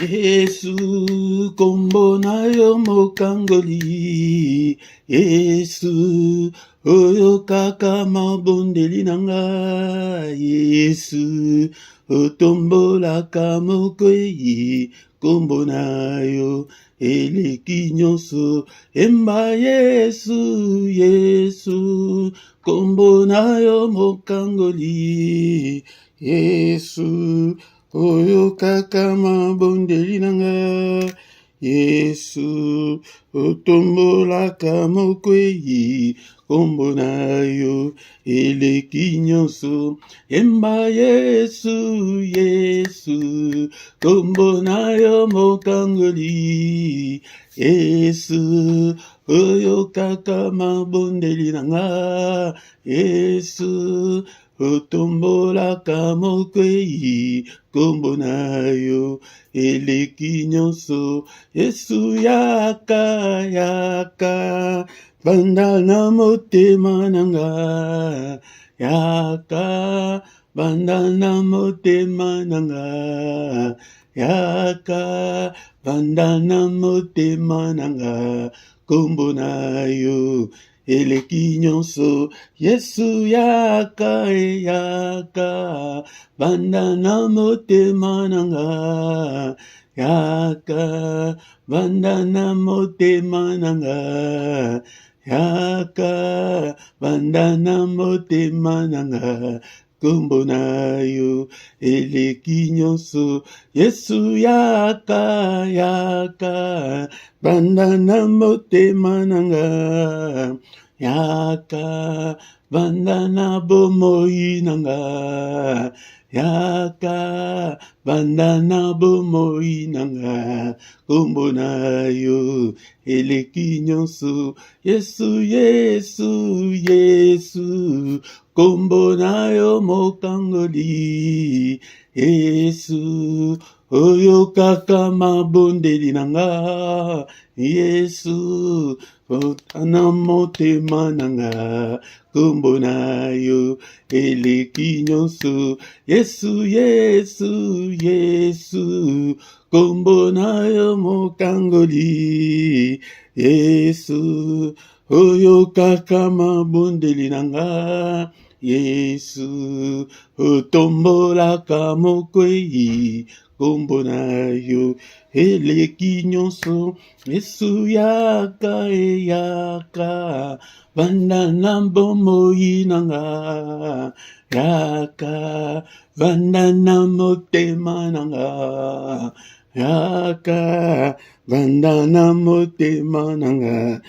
Yesu, kombo na yo mokangoli. Yesu, oyo kaka mabondeli nanga. Yesu, otombolaka mokwei. Kombo na yo eleki nyonso. Emba Yesu, Yesu, kombo na yo mokangoli. Yesu, oyo kaka mabondeli nanga. Yesu, otombolaka mokwei. Kombo na yo eleki nyonso. Emba Yesu, Yesu, kombo na yo mokangoli. Yesu, oyo kaka mabondeli nanga. Yesu, otombolaka mokwei. Kombo na yo eleki nyonso. Yesu yaka yaka banda na motema nanga. Yaka banda na motema nanga. Yaka banda na motema nanga. Kombo na yo eleki nyonso. Yesu yaka yaka banda na motema nanga. Yaka banda na motema nanga. Yaka banda na motema nanga. Kombo na yo eleki nyonso. Yesu yaka yaka banda na motema nanga. Yaka banda na bomoi nanga. Yaka banda na bomoi nanga. Kombo na yo eleki nyonso. Yesu, Yesu, Yesu, kombo na yo mokangoli. Yesu, oyo kaka mabondeli nanga. Yesu, otana motema nanga. Kombo na yo eleki nyonso. Yesu, Yesu, Yesu, kombo na yo mokangoli. Yesu, oyo kaka mabondeli nanga. Yesu, otombolaka mokwei. Kombo na yo eleki nyonso. Yesu yaka yaka banda na bomoi nanga. Yaka banda na motema nanga. Yaka banda na motema nanga.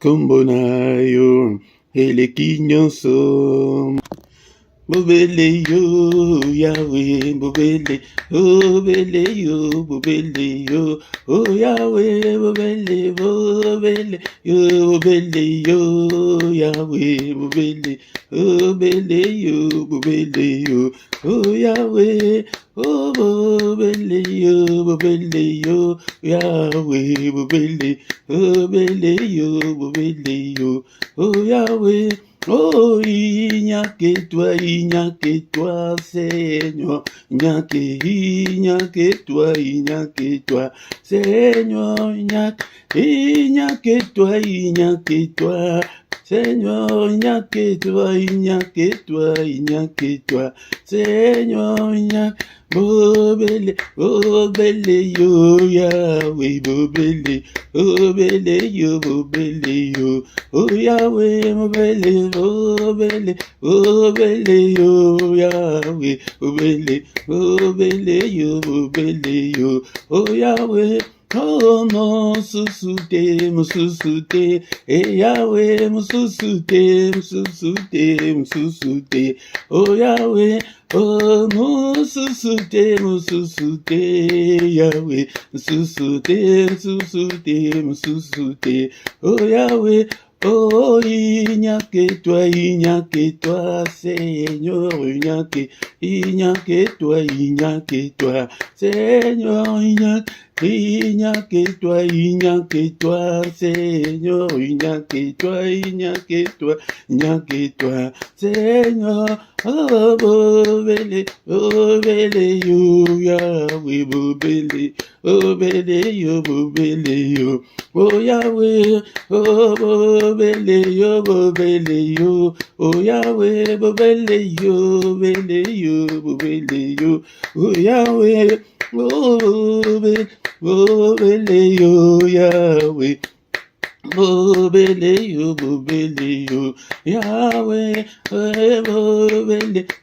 Kombo na yo eleki nyonso. Bobele yo, Yahweh, bobele, bobele yo, bobele yo, oh Yahweh, bobele, bobele yo, bobele yo, Yahweh, bobele, bobele yo, bobele yo, oh Yahweh, oh bobele yo, Yahweh, bobele, bobele yo, bobele yo, oh Yahweh. Oh, il n'y a que toi, Seigneur. Il n'y a que toi, Seigneur. Il n'y a que toi, Seigneur. Il n'y a que toi, Seigneur. Il n'y a bobele, bobele yo, Yahweh, bobele, bobele yo, oh Yahweh, bobele, bobele, bobele yo, Yahweh, bobele, bobele yo, oh Yahweh. Oh, mususute, Yahweh, mususute, oh Yahweh, oh mususute, Yahweh, mususute, oh Yahweh. Oh, il n'y a que toi, Seigneur, il n'y a que toi, Seigneur, il n'y a il n'y a que toi, il n'y a que toi, Seigneur, il n'y a que toi, il n'y a que toi, il n'y a que toi, Seigneur. Oh, bobele, yo, Yahweh, bobele, yo, oh Yahweh, oh bobele, yo, oh Yahweh, bobele, yo, oh Yahweh, bobele, yo, Yahweh. Bobele yo, Yahweh,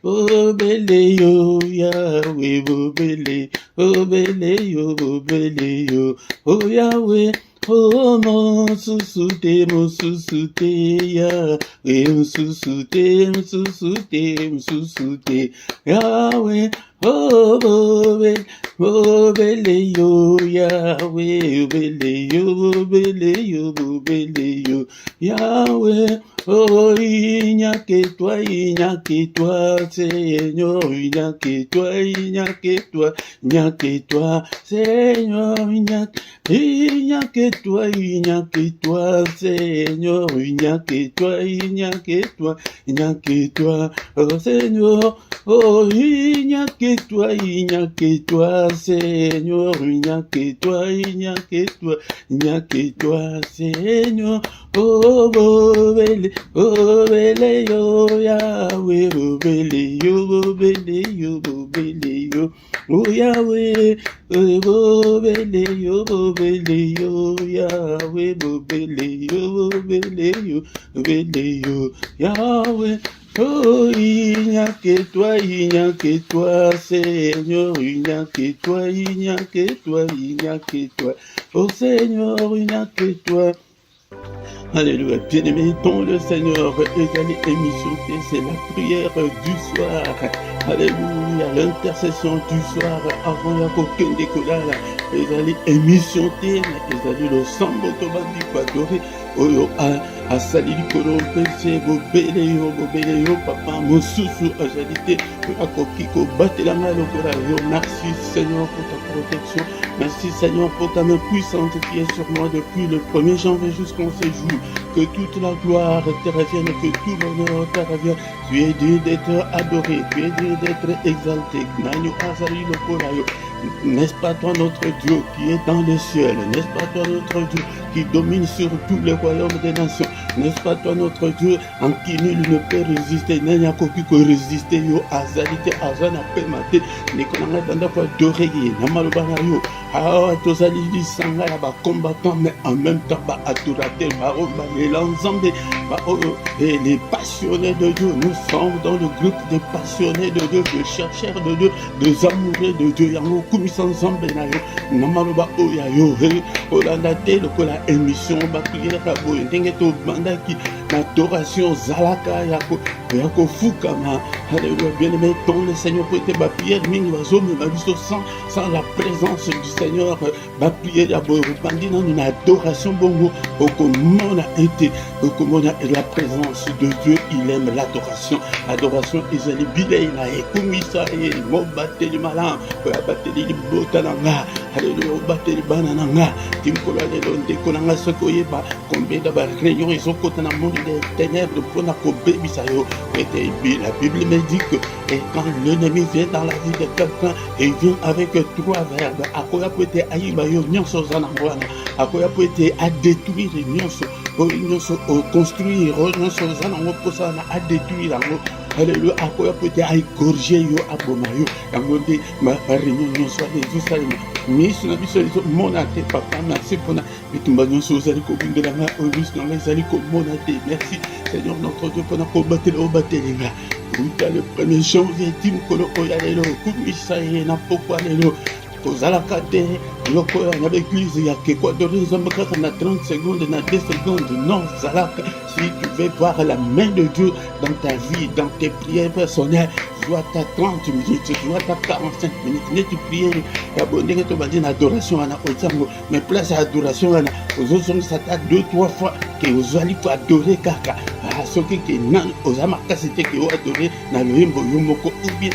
bobele yo, Yahweh, bobele yo, oh Yahweh, oh mon susute, Yahweh, mon susute, Yahweh, oh bobele yo, Yahweh, bobele yo, Yahweh, oh il n'y a que toi, Seigneur, il n'y a que toi, Seigneur, il n'y a que toi, Seigneur, il n'y a que toi, oh Seigneur, oh il n'y a que toi, Seigneur, il n'y a que toi, Seigneur, oh bobele yo, Yahweh, bobele yo, oh Yahweh, bobele yo, Yahweh, bobele yo, Yahweh. Oh, il n'y a que toi, Seigneur, il n'y a que toi, oh Seigneur, il n'y a que toi. Alléluia, bien-aimé, ton le Seigneur, égali émission, c'est la prière du soir. Alléluia, l'intercession du soir, avant la coquine des colères, égali émission, égali le sang automatique, adoré, oyo, a sali likolo, pese, bobele yo, papa, mosusu, ajalite, a kokiko, batelanga, lokola, yo, merci Seigneur pour ta protection, merci Seigneur pour ta main puissante qui est sur moi depuis le 1er janvier jusqu'en ce jour. Que toute la gloire te revienne, que tout l'honneur te revienne. Tu es dieu d'être adoré, tu es dieu d'être exalté. N'est-ce pas toi notre Dieu qui est dans les cieux? N'est-ce pas toi notre Dieu qui domine sur tous les royaumes des nations? N'est-ce pas toi notre Dieu en qui nul ne peut résister? N'est-ce pas qui peut résister? Yo azalité azana pemate nikonanga tanda fois d'oreiller namalobana yo ah tozali lisanga ya ba combattants mais en même temps ba adorateur ba l'ensemble et les passionnés de Dieu. Nous sommes dans le groupe des passionnés de Dieu, des chercheurs de Dieu, des amoureux de Dieu. Yango kumisa nzambe na yo namaloba oya yo olanda te lokola émission ba prière ka boye ndenge to bandaki l'adoration zalaka yako fukama. Alléluia, bien-aimé, ton le Seigneur peut être ma prière mingi bazomi babiso sans la présence du Seigneur. Ma prière ya boye bandi na une adoration bongo okomona été okomona la présence de Dieu. Il aime l'adoration. Adoration ezali bilei na ekumisa e mobateli malam bateli botananga. Alléluia, bateli bananga timkola lelo ndeko nanga sokoyeba combien de réunions ils ont côté na monde des ténèbres pour na kobebisa yo. La Bible me dit que et quand l'ennemi vient dans la vie de quelqu'un et vient avec 3 verbes, akoya peut être ayiba yo nyonso zanangwana, akoya peut être à détruire nyonso construire nyonso zanango posa na à détruire yango. Alléluia, akoya peut être à égorger yo aboma yo yango de ma réunion nyonso de Jérusalem. Miss na biso liso mona te papa, merci pour na bitumba nyonso ozali kobindela nga obis na ezali komona te. Merci Seigneur notre Dieu pour na kobatela obatelinga. Dans le 1er janvier, Tim Kolo Oyalelo, Kumisaye, Napokwa Lelo, Kozalakate, Loko, avec l'église, il y a quoi de raison, na 30 secondes, na 2 secondes, non, Zalaka, si tu veux voir la main de Dieu dans ta vie, dans tes prières personnelles, soit à 30 minutes, soit à 45 minutes, mais tu pries, abonner ton badin adoration, mais place à adoration, aux autres, ça t'a 2-3 fois, que vous allez adorer Kaka. Soki ke nan ozama kasite ke adoré na lembo yomoko ou bien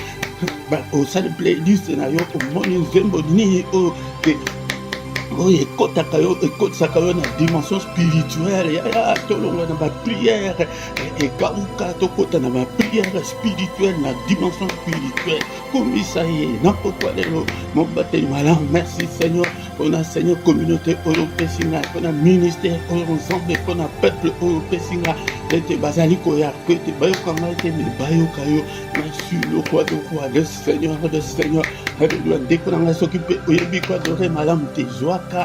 ba o sale playlist na yo ko moni zembo ni o ke Oui, écoute ça dans la dimension spirituelle. Il y a dans ma prière. Et quand tu dans ma prière spirituelle, la dimension spirituelle. Comme ça y est, n'importe quoi. Mon baptême, voilà. Merci Seigneur. Pour la Seigneur communauté européenne, pour le ministère européen, pour le peuple européen. Te bazali koya, que te bayo kama te me bayo kayo. Merci le roi de roi, le Seigneur. Alléluia. Dès qu'on a s'occuper, oyebi quoi de malam te joaka.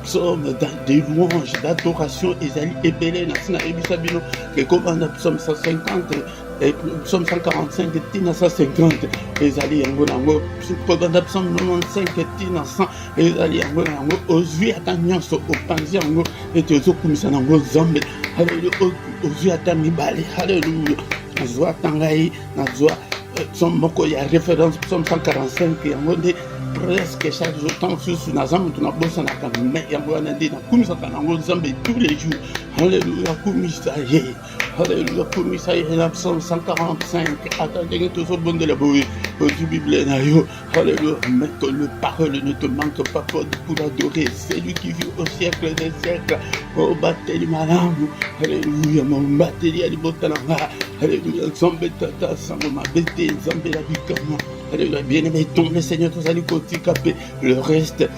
Psaume des louanges, d'adoration, Ezali Ebele, Nasina Ebisabino, que comme on psaume 150, et psaume 145, Tina 150, Ezali Yangonango, psaume 95, Tina 100, Ezali Yangonango, Ozui Atanyanso, Opanziango, et Tozokumisanango Zambe, Alléluia, Ozui Atamibali, Alléluia, Nazwa Tangai, Nazwa, psaume Moko, il y a référence, psaume 145, Yangonde, presque chaque jour, tant que je suis dans la zone, tu as besoin de la mais il y a besoin de tous les jours. Alléluia, Kumisaye. Alléluia, Kumisaye, la psaume 145. Attendez, tout ce bon de la bouille. Du Bible, alléluia, mais que le parole ne te manque pas pour adorer. C'est lui qui vit au siècle des siècles. Oh, Bateli Malam. Alléluia, mon Bateli Alibotananga. Alléluia, Zambé Tata, Samboma Bété, Zambé la Bikama. Alléluia, bien-aimé, tombe, Seigneur, tous allez côté capé. Le reste.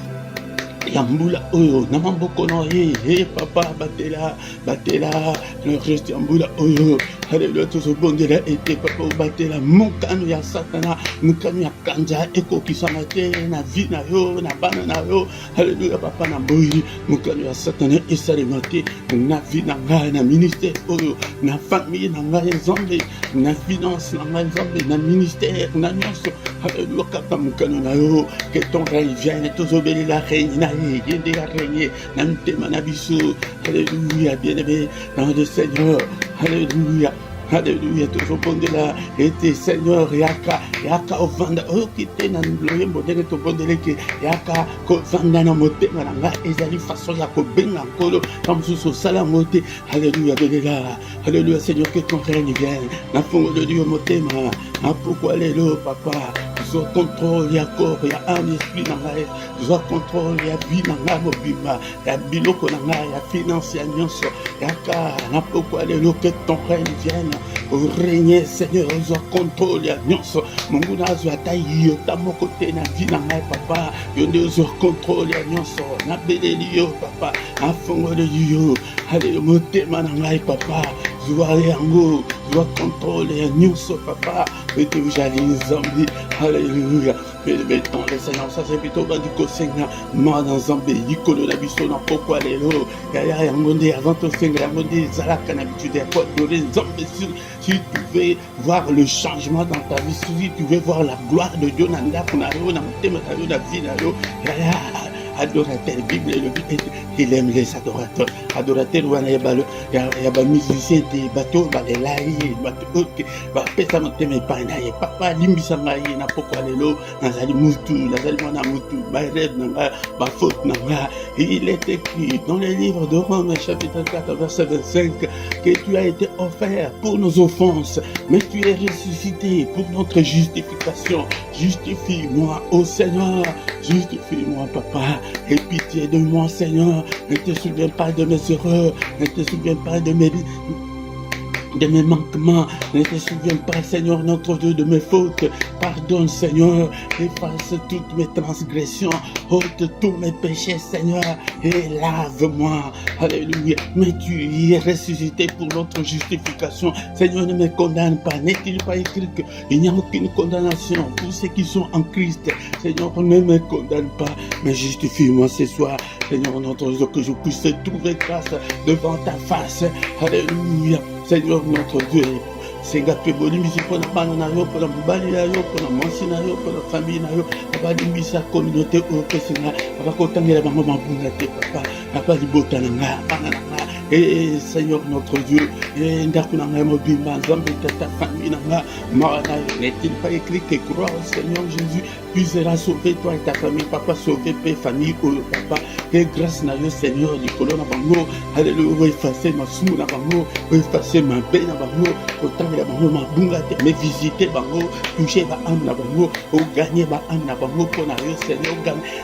Yambula oyo namamboko no papa batela le reste yambula oyo alléluia tout ce bon Dieu était papa batela mukano ya satana mukano ya kanja eko kisana te na vie na yo na bana na yo alléluia papa na boyi mukano ya satana esalemate na vie na ngai na ministère oyo na famille na ngai nzambe na finance na ngai nzambe na ministère na nyonso alléluia kaka mukano na yo que ton règne vienne tozobeli la règne na yende ya régner na mtema na biso alléluia bien-aimé dans le Seigneur alléluia. Alléluia, toujours bon de la été Seigneur, yaka ovanda, oh qui t'es dans le loyembo de ton bon de l'été, yaka ovanda na moté, malanga, ezali façon yako benga kolo, comme sous salamoté, alléluia, de là, alléluia, Seigneur, que ton règne vienne, na fongo de Dieu moté, ma, pourquoi les lots, papa, soit contrôle, ya corps, ya âme, esprit, nanga, soit contrôle, ya vie, nanga, mobima, ya biloko, nanga, ya finance, ya nyonso, yaka, na pourquoi les lots, que ton règne vienne, au régner Seigneur, soit contrôle, ya nyonso, mungu na zwa tayi, yo tamoko te na vie, nanga, papa, yonde soit contrôle, ya nyonso, na beleli yo, papa, a fongo de yo, allez, motema, nanga, papa, soit yango, soit contrôle, ya nyonso, papa, et te jali zambi, alléluia. Mettons les Seigneur, ça c'est plutôt du Kosenga, moi dans Zambé, Yikolo Nabiso, n'a pourquoi les lots, Yaya Yangonde, avant ton Senga, Yangonde, Zalaka, n'habitude, quoi, Doré, Zambé, si tu veux voir le changement dans ta vie, si tu veux voir la gloire de Dieu, Nanda, Kunaro, Namutema, la vie, Yaya. Adorateur, Bible, il aime les adorateurs. Adorateur, il y a des musiciens, des bateaux, des laïcs, des bateaux, des bateaux, papa, l'imbisangaï, n'a pas quoi les lots, Nazali Moutou, Nazali Moutou, Bayreb, Nanga, faute, Nanga. Il est écrit dans les livres de Romains, chapitre 4, verset 25, que tu as été offert pour nos offenses, mais tu es ressuscité pour notre justification. Justifie-moi, ô Seigneur, justifie-moi, papa. Aie pitié de moi, Seigneur. Ne te souviens pas de mes erreurs. Ne te souviens pas de mes manquements, ne te souviens pas, Seigneur, notre Dieu, de mes fautes. Pardonne, Seigneur, efface toutes mes transgressions, ôte tous mes péchés, Seigneur, et lave-moi. Alléluia. Mais tu es ressuscité pour notre justification. Seigneur, ne me condamne pas. N'est-il pas écrit qu'il n'y a aucune condamnation pour ceux qui sont en Christ? Seigneur, ne me condamne pas, mais justifie-moi ce soir, Seigneur, notre Dieu, que je puisse trouver grâce devant ta face. Alléluia. Seigneur notre Dieu, Senga peboli misi pour la bande na yo, pour la mobali na yo, pour la mansi na yo, pour la famille na yo, abali misa communauté au Kesina, abakotangela bango mabunga te papa, abali botana nga, bana nga, et Seigneur notre Dieu, et Ndakunanga Mobimba, Nzambe Tata famille Nanga, Marana, n'est-il pas écrit que croire au Seigneur Jésus, puis sera sauvé toi et ta famille, papa, sauvé Père, famille, oh papa, et grâce à Dieu Seigneur, Nicolas Nabango, alléluia, effacer ma sou Nabango, effacer ma paix Nabango, autant de Nabango, ma bunga, mais visiter Bango, toucher ma âme Nabango, ou gagner ma âme Nabango, pour Dieu Seigneur,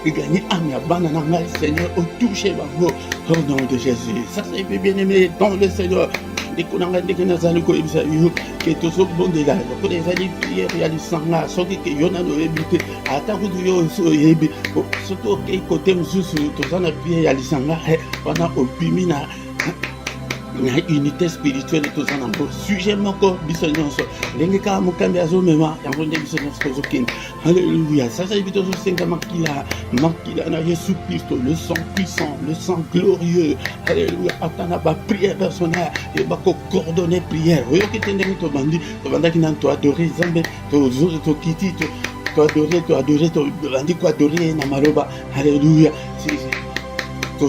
gagner âme Nabango, Seigneur, ou toucher Bango, au nom de Jésus. Ça c'est bien aimé dans le Seigneur. Dès qu'on a dit que nous allons que tout ce monde est là, que les alliés prières réalisent là, sauf que y en a nos habités, à ta route de yo, surtout côté nous, tout en a prière réalisant là, on a opimina. Na unité spirituelle tout ça n'importe sujet moko bisonyoso lengi ka mukambi azomema yango nde bisonyoso tozokinda alléluia ça c'est vite ozosenga makila na Jésus Christ le sang puissant le sang glorieux alléluia atana ba prière personnelle et ba coordonner prière oyo kitende to bandi kinanto to adorer Nzambe to kiti to adorer to bandi ko adorer na maloba alléluia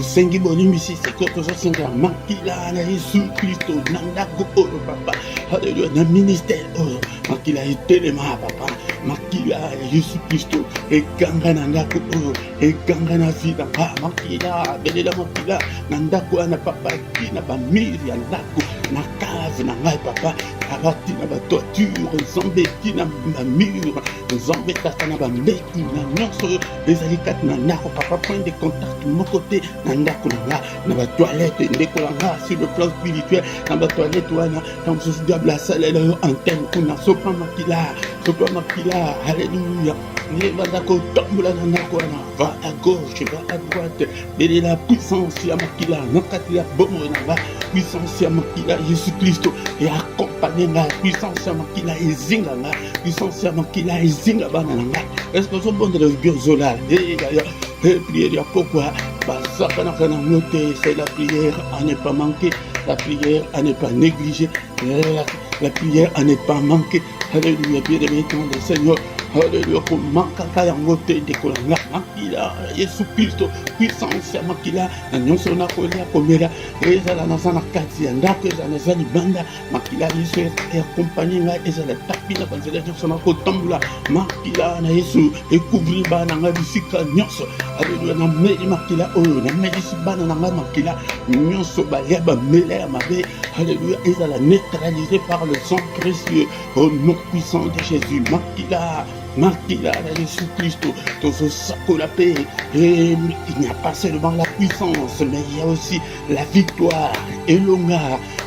sengi bonimisi seko tozosenga makila na Yesu Kristo na ndako oyo papa haleluya na ministère oyo makila etelema papa makila ya Yesu Kristo eganga na ndako oyo eganga na vida makila belela makila na ndako ana papa na bamiri ya ndako na cave na ngai papa abati na batoiture Nzambe na bamure Nzambe tata na bambetu na nyonso ezali kati na ndako papa point de contact moko te na ndako na nga na batoilette ndeko na nga sur le plan spirituel na batoilette wana na mosusu diable asalela yo antenne kuna sopa makila alléluia nebanda kotambola na ndako wana va à gauche va à droite bele la puissance ya makila na kati ya bomo na nga puissance ya makila Jésus Christ et accompagner la puissance ya makila ezinga nga puissance ya makila ezinga bana na nga est-ce que bon de biozola et prière ya pourquoi c'est la prière à ne pas manquer, la prière à ne pas négliger, la prière à ne pas manquer. Alléluia, bien-aimé le Seigneur. Alléluia, pour manquer en côté de Kolanga, Makila, Jésus Christ, puissance, Makila, Nyonso na Kolia, Komera, Ezala Nasana Kati, Andake, Zanazani Banda, Makila, Jésus, et accompagné, Ezala Tapina, Banzela, Nyonsona Kotambula, Makila, na Yesu, et couvrir Bananga, Bissika, Nyonso, Alléluia, na Meli Makila, na Meli Sibana, Makila, Nyonso, Bayaba, Mele, Mabe, Alléluia, Ezala neutralisé par le sang précieux, au nom puissant de Jésus, Makila, Jésus Christ, tout ça pour la paix. Et il n'y a pas seulement la puissance, mais il y a aussi la victoire. Et l'onga,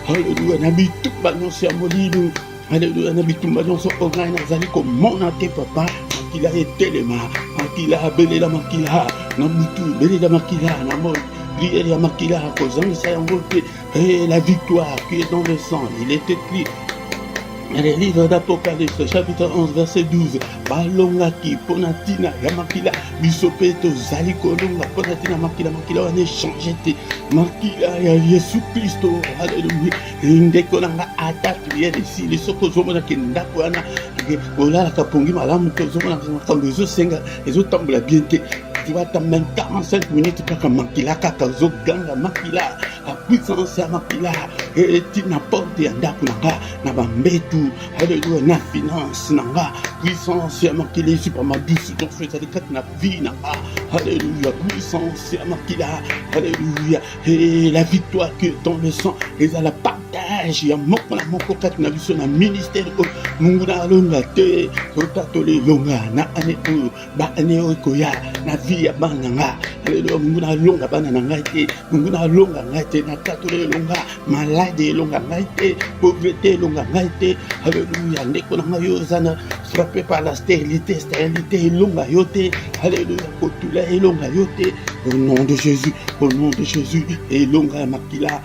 alléluia, nabi tout bagnon sur Molino, alléluia, nabi tout bagnon sur Ogaï, Nazali, comme mon ante papa, Makila est téléma, Makila, Belela Makila, Nabutu, Belela Makila, Namon. Prière ya Makila, causant ça en beauté. Et la victoire qui est dans le sang, il est écrit. Le livre d'Apocalypse, chapitre 11, verset 12. Balonga ki ponatina ya makila bisopeto zali kolonga ponatina makila on échange te makila ya Yesu Kristo alléluia ndeko nanga attaque prière ici les soko zomona kenda kwana ola kapongi malamu to zomona kambo zo senga ezo tambola bien te tu vas t'amener 45 minutes kaka makila kaka zo ganga makila la puissance ya makila et tu n'importe ya ndako nanga na bambetu alléluia na finance nanga puissance ya makila ici par ma douce donc je vais aller na vie nanga alléluia puissance ya makila alléluia et la victoire que dans le sang et à la partage ya moko na moko kati na biso na ministère mungu na longa te totatole longa na ane o ba ane o koya na vie ya bana nga alléluia mungu na longa bana na ngai te mungu na longa ngai te na tatole longa malade longa ngai te pauvreté longa ngai te alléluia ndeko na ngai yo zana frappé par la stérilité longa yo te alléluia kotula longa yo te au nom de Jésus et longa makila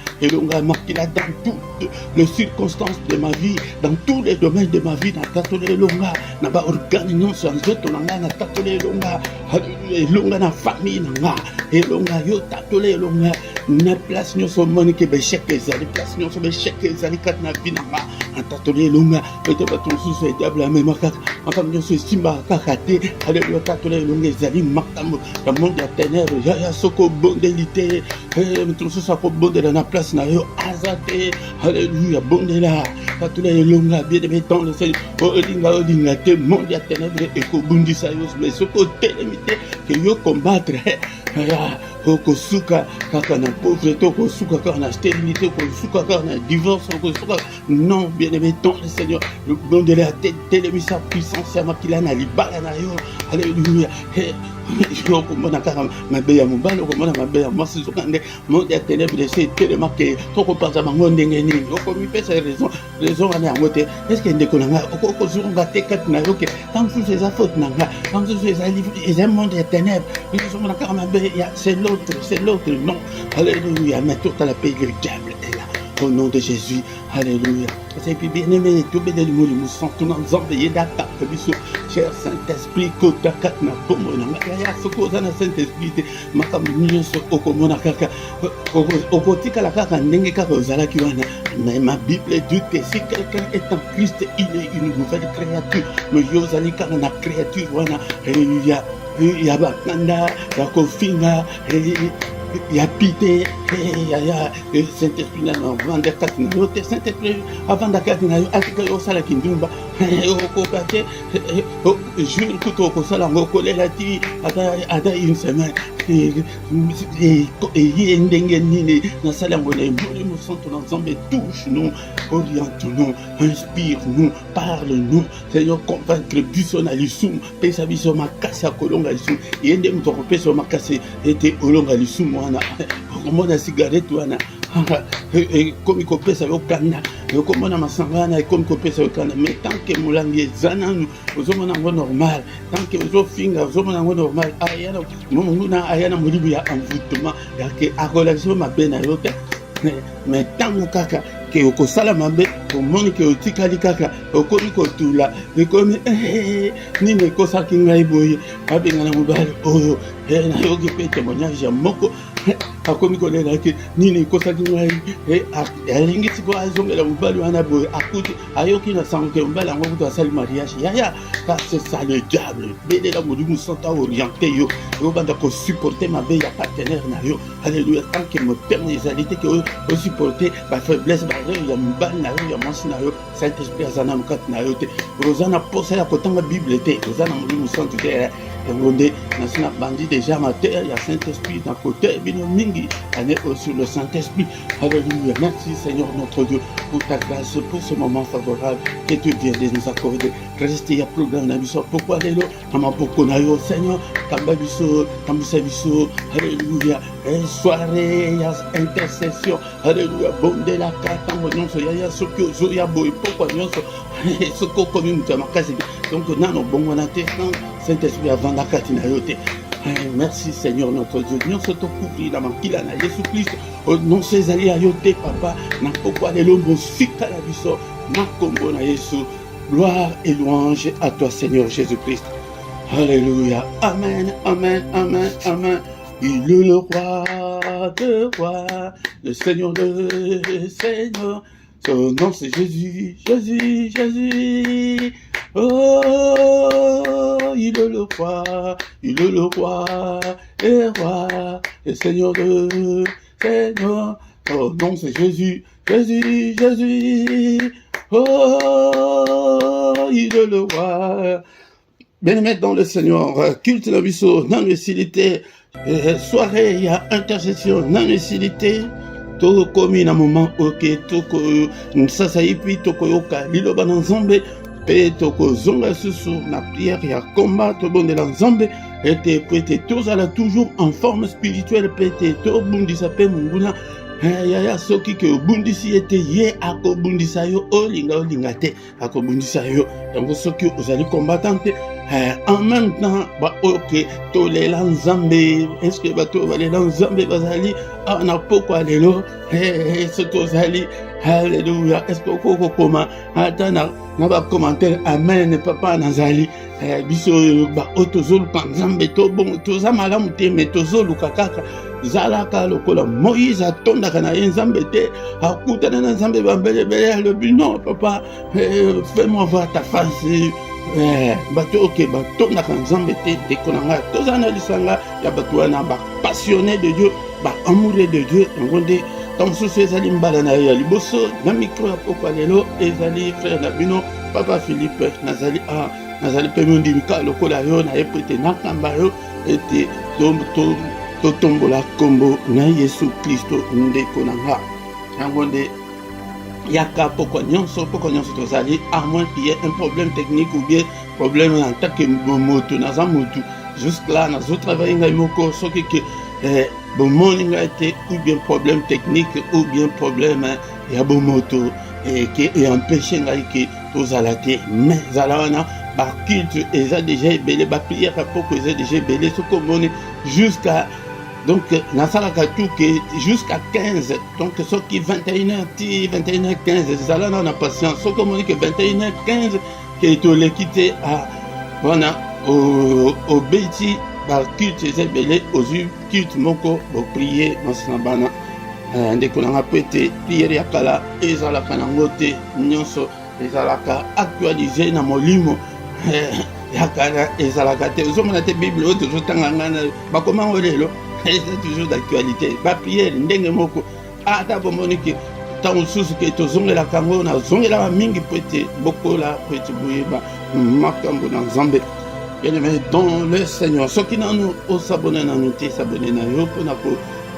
dans toutes les circonstances de ma vie dans tous les domaines de ma vie na tatole longa na ba organe nyonso nzoto na ngai na tatole longa alléluia longa na famille na nga elonga yo tatole longa na place nyonso moni ke besheke ezali place nyonso besheke ezali kati na vie na nga antatole longa ete bato mosusu ediable amema kaka makambo nyonso esimbaka kaka te alleluya tatole longa ezali makambo ya monde ya ténèbre yaya soko obondeli te moto mosusu akobondela na place na yo aza te alleluya bondela tatole longa bien-aimé dans le Seigneur olinga te monde ya ténèbre ekobundisa yo mais soko otelemi te ke yo combattre okosuka kaka na pauvreté okosuka kaka na stérilité okosuka kaka na divorce okosuka non bien-aimé dans le Seigneur bondela telemi sa puissance ya makila na libala na yo alleluya okomona kaka mabe ya mobali okomona mabe ya mwasi soka nde monde ya ténèbre ese etelema ke tokopanza bango ndenge nini okomipesa raison wana yango te eske ndeko na ngai okozonga te kati na yo ke tant mosusu eza faute na ngai tant mosusu eza monde ya ténèbre ezomona kaka mabe c'est l'autre non alléluia mais totala pe le diable est là au nom de Jésus alléluia. Et puis bien aimé tout béni le mot nous sentons dans envoyer d'attaque biso cher Saint-Esprit kota katna bomo na ya soko za na Saint-Esprit makambo nyonso okomona kaka okotika la kaka ndenge kaka ozala ki wana mais ma Bible dit que si quelqu'un est en Christ il est une nouvelle créature mais yo zali kaka na créature wana alléluia ya bakanda ya kofinga ya pité ya Saint-Esprit na vanda kati na yo te Saint-Esprit avanda kati na yo atika yo sala kindumba okokate jour tout okosala ngokolela ti ata une semaine et ndenge nini nasala ngona mboli mosanto na Nzambe touche-nous oriente-nous inspire-nous parle-nous Seigneur convaincre biso na lisumu pesa biso makasi ya kolonga lisumu yende mutu akopesa makasi ete olonga lisumu wana okomona cigarette wana ekomi kopesa yo kanda okomona masanga wana ekomi kopesa yo kanda mais tant que molangi eza nanu ozomona yango normal tant que ozofinga ozomona yango normal ayana molibu ya envoûtement yake akolakisa yo mabe na yo te mais ntango kaka ke okosala mabe omoni ke otikali kaka okomi kotula ekomi nini ekosaki ngai boye abenga na mobali oyo nayoki mpe témoignage ya moko akomi kolela ke nini ekosaki ngai alingisi ko azongela mobali wana boye akuti ayoki na sango ke mobali yango kutu asali mariage yaya ka c'est ça le diable belela molimo santo orienté yo obanda kosupporte mabe ya partenaire na yo alléluia tant que motema ezali te ke osupporte bafaiblesse ya mobali na yo ya mwasi na yo Saint-Esprit aza na mokati na yo te oza na posa ya kotanga bible te oza na molimo santo te yango nde nasi na bandi déjà mater ya Saint-Esprit na côté bino mingi ane sur le Saint-Esprit alléluia merci Seigneur notre Dieu pour ta grâce pour ce moment favorable que tu viens de nous accorder rester ya programme na biso pourquoi lelo na maboko na yo Seigneur kamba biso kambusa biso alléluia soirée ya intercession alléluia bonde la kata nyonso ya soki ozoya boye pourquoi nyonso soki okomi mutu ya makasi donc nano bongo na te Saint-Esprit avant la kati na yo te merci Seigneur notre Dieu nyonso tokufila makila na Yesu Christ nyonso ezali ya yo te papa na pourquoi lelo mosika na biso na kombo na Yesu gloire et louange à toi Seigneur Jésus-Christ alléluia amen amen amen amen. Il est le roi de rois, le Seigneur de Seigneur. Son nom c'est Jésus, Jésus, Jésus. Oh, il est le roi et roi, le Seigneur de Seigneur. Son nom c'est Jésus, Jésus, Jésus. Oh, il est le roi. Bien-aimé dans le Seigneur, culte la biso, non facilité. Soirée, il y a intercession, non facilité. Toko komi na moment ok toko sasa ipi toko yoka liloba na Nzambe pe toko zonga susu na prière ya combat to bonde la Nzambe ete pete tozala toujours en forme spirituelle pete to bundisa pe munguna yaya soki ke obundisi ete ye akobundisa yo olinga te akobundisa yo donc soki ozali combattant en même temps ba ok tolela Nzambe est-ce que bato balela Nzambe bazali na pokwa lelo soki ozali alléluia est-ce que okoko koma ata na ba commentaire amen papa nazali biso ba otozoluka Nzambe to bon toza malamu te mais tozoluka kaka zalaka lokola Moïse atondaka na ye nzambe te, akutana na nzambe bambelebele alobi non papa, fais-moi voir ta face. Bato oke batondaka nzambe te ndeko na ngai, toza na lisanga ya bato wana bapassionné de Dieu, baamoureux de Dieu. Yango nde ntango mosusu ezali mbala na ye ya liboso na mikro ya pokwa lelo ezali frère na bino papa Philippe, nazali mpe mondimika lokola yo naye po ete nakamba yo ete totombola kombo na Yesu Kristo ndeko na nga. Yango nde yaka pokwa nyonso tozali, à moins qu'il y ait un problème technique ou bien problème en tant que moto naza motu jusque là nazo travailler ngai moko soki ke bomoni ngai te, ou bien problème technique ou bien problème ya bomoto qui empêche ngai ke tozala te. Mais zala wana ba culte eza déjà ebele, ba prière poko eza déjà ebele, soko moni jusqu'à donc nasalaka tout que jusqu'à 15, donc ce qui 21h15 zala na patience, ce que moni que 21h15 que to l'équité à voilà au beti ba culte ezebele ozu culte moko bo prier masambana ndeko na pete prière ya kala ezalaka nango te, nyonso ezalaka actualisé na molimo yakana ezalaka te. Ozomona te bible oyo tozotanga ngana bakoma lelo c'est toujours d'actualité. Ba prière ndenge moko ata bomoni ke tango susu ke tozongelaka ngo na zongela mingi pete bokola pete boyeba makambo na Nzambe. Bien-aimé dans le Seigneur, soki nanu osabona na nuti sabone na yo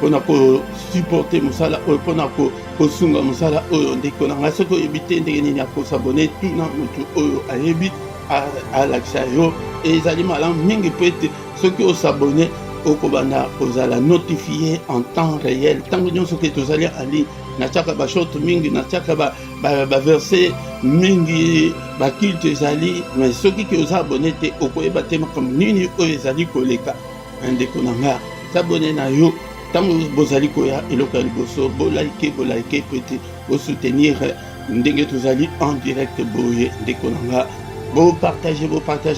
pona ko supporter musala oyo, pona ko sunga musala oyo ndeko na ngaso ko ebite ndenge nini ko sabone tout na mutu oyo ayebi à l'accès yo ezali malamu mingi pete soki osabone okobanda kozala notifié en temps réel tango nyonso ke tozali ali natiaka bashort mingi, natiaka baverset mingi, bakilte ezali, mais soki ke oza abone te okoyeba te makambo nini oyo ezali koleka. Ndeko na nga sabone na yo tango bozali koya eloko ya liboso bolaike po ete bosoutenir ndenge tozali en direct boye ndeko na nga. Bo partager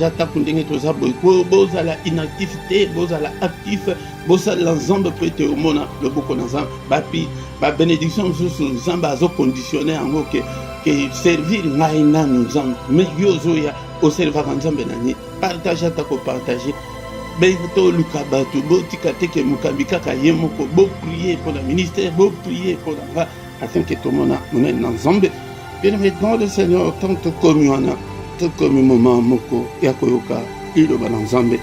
atako ndenge toza boye bozala inactif te, bozala actif, bosala nzambe po ete omona loboko na nzambe bapi babénédiction mosusu nzambe azoconditionne yango ke servir ngai nanu nzambe, mais yo ozoya oservaka nzambe nani. Partage atako partage toluka bato botika te ke mokambi kaka ye moko, boprier mpo na ministère, boprier mpo na nga afin ke tomona monene na nzambe. Bien-aimé dans le Seigneur, tant tokomi wana tokomi moment moko ya koyoka iloba na Nzambe.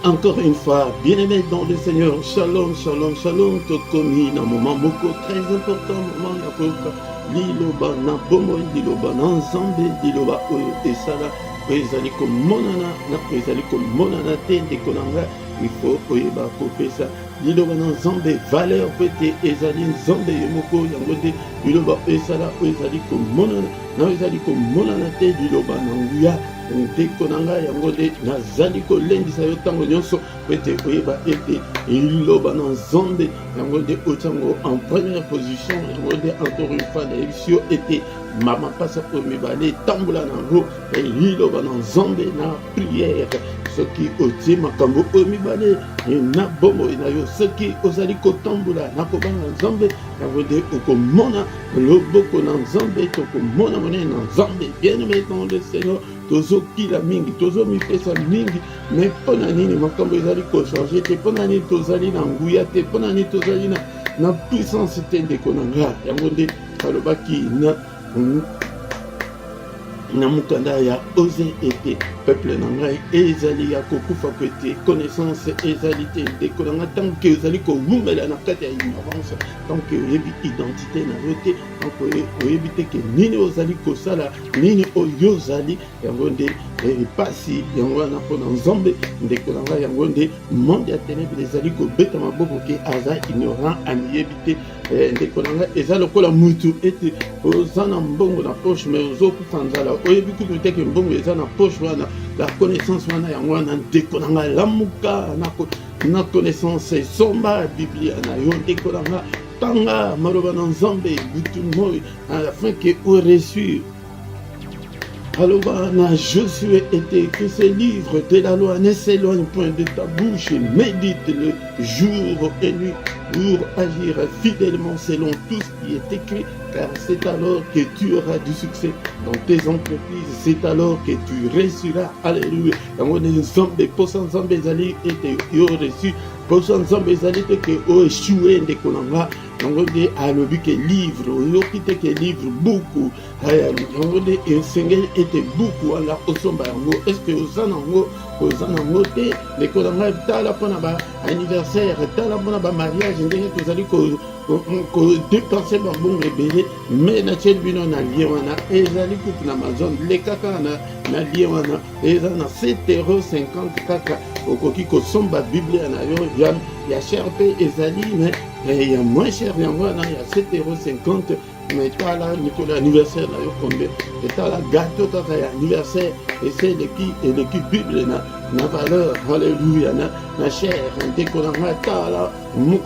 Encore une fois, bien-aimé dans le Seigneur, shalom, shalom, shalom, tokomi na moment moko très important, moment ya koyoka liloba na bomoi, liloba na Nzambe, liloba oyo esala ezali komonana na ezali komonana te ndeko na nga. Il faut oyeba kopesa liloba na Nzambe valeur pete ezali Nzambe ye moko yango te liloba esala ezali komonana na ezali komonana te liloba na nguya ndeko na nga yango te nazali kolendisa yo ntango nyonso pete oyeba ete liloba na Nzambe yango te otiango en première position yango te encore une fois na ebisio ete mama pasa oyo mibale tambola nango liloba na Nzambe na prière. Soki otie makambo oyo mibale na bomoi na yo, soki ozali kotambola na kobanga Nzambe yango nde okomona loboko na Nzambe, tokomona monene na Nzambe. Bien-aimé dans le Seigneur, tozokila mingi, tozomipesa mingi, mais mpona nini makambo ezali kochange te, mpona nini tozali na nguya te, mpona nini tozali na puissance te ndeko na nga. Yango nde alobaki na mukanda ya oze ete peuple na ngai ezali ya kokufa ko ete connaissance ezali te ndeko na nga tant que ezali kowumela na kati ya ignorance, tant que oyebi identité na yo te, tant que oyebi te ke nini ozali kosala nini oyo ozali yango nde pasi yango wana mpo na Nzambe ndeko na nga. Yango nde monde ya ténèbre ezali kobeta maboko ke aza ignorant amiyebi te ndeko na nga. Eza lokola mutu ete oza na mbongo na poche mais ozokufa nzala oyebi kutu te ke mbongo eza na poche wana la connaissance wana yango wana ndeko na nga lamuka na connaissance somba biblia na yo ndeko na nga tanga maloba na Nzambe butu moi afin ke oreçu Alors, Josué était écrit ce livre de la loi, ne s'éloigne point de ta bouche, et médite-le jour et nuit pour agir fidèlement selon tout ce qui est écrit, car c'est alors que tu auras du succès dans tes entreprises, c'est alors que tu réussiras. Alléluia. Dans les zambes, pour sans zambes, zali était reçu, pour sans zambes, zali était que échoué de Kolanga. Donc, à le but que livre, l'occupé que livre beaucoup. Donc, et Seigneur était beaucoup à la Osomba. Est-ce que aux anango, les Kolanga, t'as la bonne anniversaire, t'as la bonne mariage, vous allez dépenser ma bonne bébé, mais naturellement, on a lié, on a, et ils allaient couper l'Amazon, les caca, on a lié, on a, et ils en a 7,50 € caca, au coquille, qu'on sombe à Bible, il y a cher pay, et Zali, mais il y a moins cher, il y a 7,50 €. Mais tu as là, l'anniversaire, combien? Et tu as là, gâteau, tu as l'anniversaire, et c'est l'équipe Bible, na valeur, alléluia, na chair, dès qu'on a là,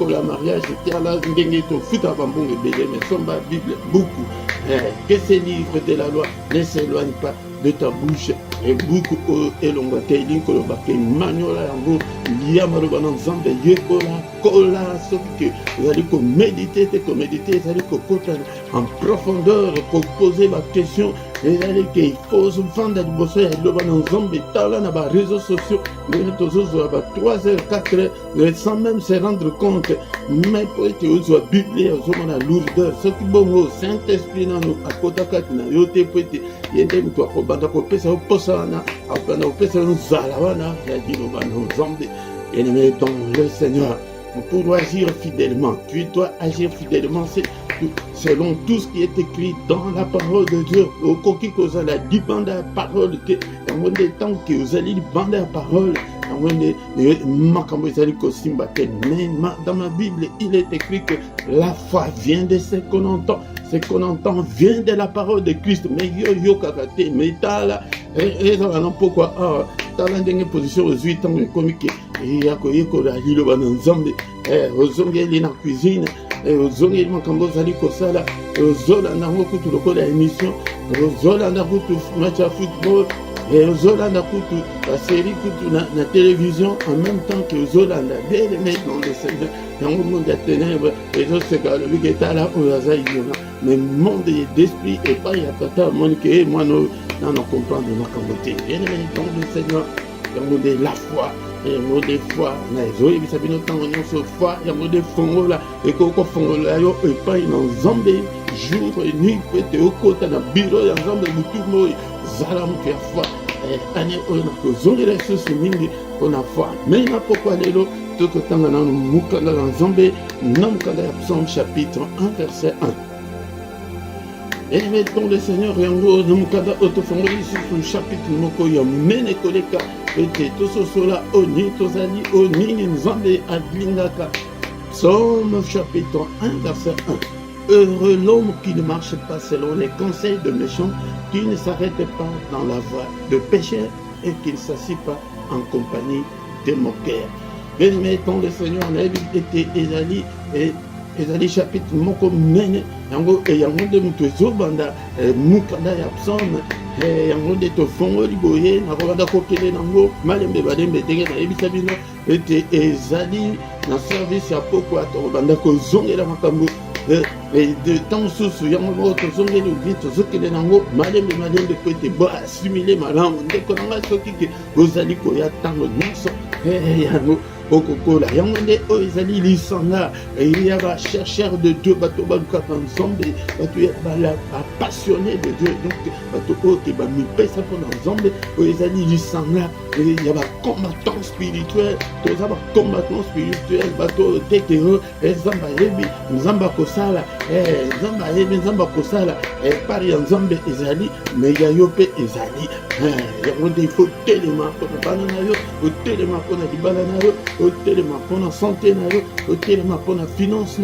la mariage, tu as là, tu fout à bambon et bébé, mais somba Bible, beaucoup. Que ces livres de la loi ne s'éloignent pas de ta bouche, et beaucoup et l'on va t'aider, que l'on va te maniola, yamaruba dans Zambé, yekola, kola, sauf que vous allez méditer, vous allez en profondeur, pour poser ma question, et vous allez qu'il faut se vendre du bosso, et l'on va dans Zambé, là, dans les réseaux sociaux, les réseaux sociaux, 3 h, 4 h, sans même se rendre compte, mais pour être aux Bible, aux hommes à lourdeur, ce qui bon au Saint-Esprit, nous, à côté de yote, pour être, il y a des gens qui banda ko pesa posana apana pesa zalawana ya diloba no Zambé. Bien-aimé dans le Seigneur, pour agir fidèlement, tu dois agir fidèlement selon tout ce qui est écrit dans la parole de Dieu. Au coquille que vous allez dire la parole, dans des temps que vous allez dire la parole, dans ma Bible, il est écrit que la foi vient de ce qu'on entend. Ce qu'on entend vient de la parole de Christ. Mais yo kakate, mais t'as là, et pourquoi, t'as là une position aux 8 ans, comme il y a que la lilo dans Zambé, aux ongles dans la cuisine, aux ongles quand vous allez comme ça là, aux ongles dans le coup de l'émission, aux ongles dans le match à football, et aux ongles dans la série, la télévision, en même temps que aux ongles dans les mecs dans le Seigneur, dans le monde des ténèbres, et je sais que le qui est là, au hasard, mais le monde d'esprit et pas il y a tata Monique moi nous comprendre nos communautés. Bien aimé dans le Seigneur, il y a la foi, il y a des foi, il y a temps on se foi, il y a des fonds là et qu'on fond là yo et pas dans Zambé jour et nuit peut être au côté dans bureau dans Zambé tout le monde zalam qui a foi année on a zoné les choses mingi on a foi mais il n'a pourquoi les lo tout le temps dans mukanda dans Zambé non kada Psaume chapitre 1 verset 1. Et mettons le Seigneur, Yango, Namukada, Otofongoli, sur son chapitre, Moko, Yamene, Koleka, et Tososola, Oni, Tosali, Oni, Nzambe, Adlingaka. Psaume chapitre 1, verset 1. Heureux l'homme qui ne marche pas selon les conseils de méchants, qui ne s'arrête pas dans la voie de pécheurs et qui ne s'assied pas en compagnie des moqueurs. Et mettons le Seigneur, on a été Ezali et Ezali chapitre moko mene yango e yango de mutuzo banda mukanda ya psaume yango de to fongo liboye na ko banda ko kele nango malembe balembe tenge na ebisa bino ete ezali na service ya poko ato banda ko zongela makambo et de temps sous yango mo to zongela vite zokele nango malembe ko te bo assimiler malamu ndeko nanga soki ke ozali ko ya tango nyonso yango Okokola, Yamande Oizali Lisanga, et il y a un chercheur de Dieu, Bato Baluka ensemble, Bato passionné de Dieu, donc Bato qui va me payer ça pour ensemble, Oizali Lisanga, et il y a un combattant spirituel, tous les combattants spirituels, Bato Tekero, et Zamba Ebi, Zamba Kosala, et Zamba Ebi, Zamba Kosala, et Paris ensemble Ezali, mais Yayope Ezali, il faut tellement pour la banane, il faut tellement pour la banane, au téléma pour la santé, au téléma pour la finance,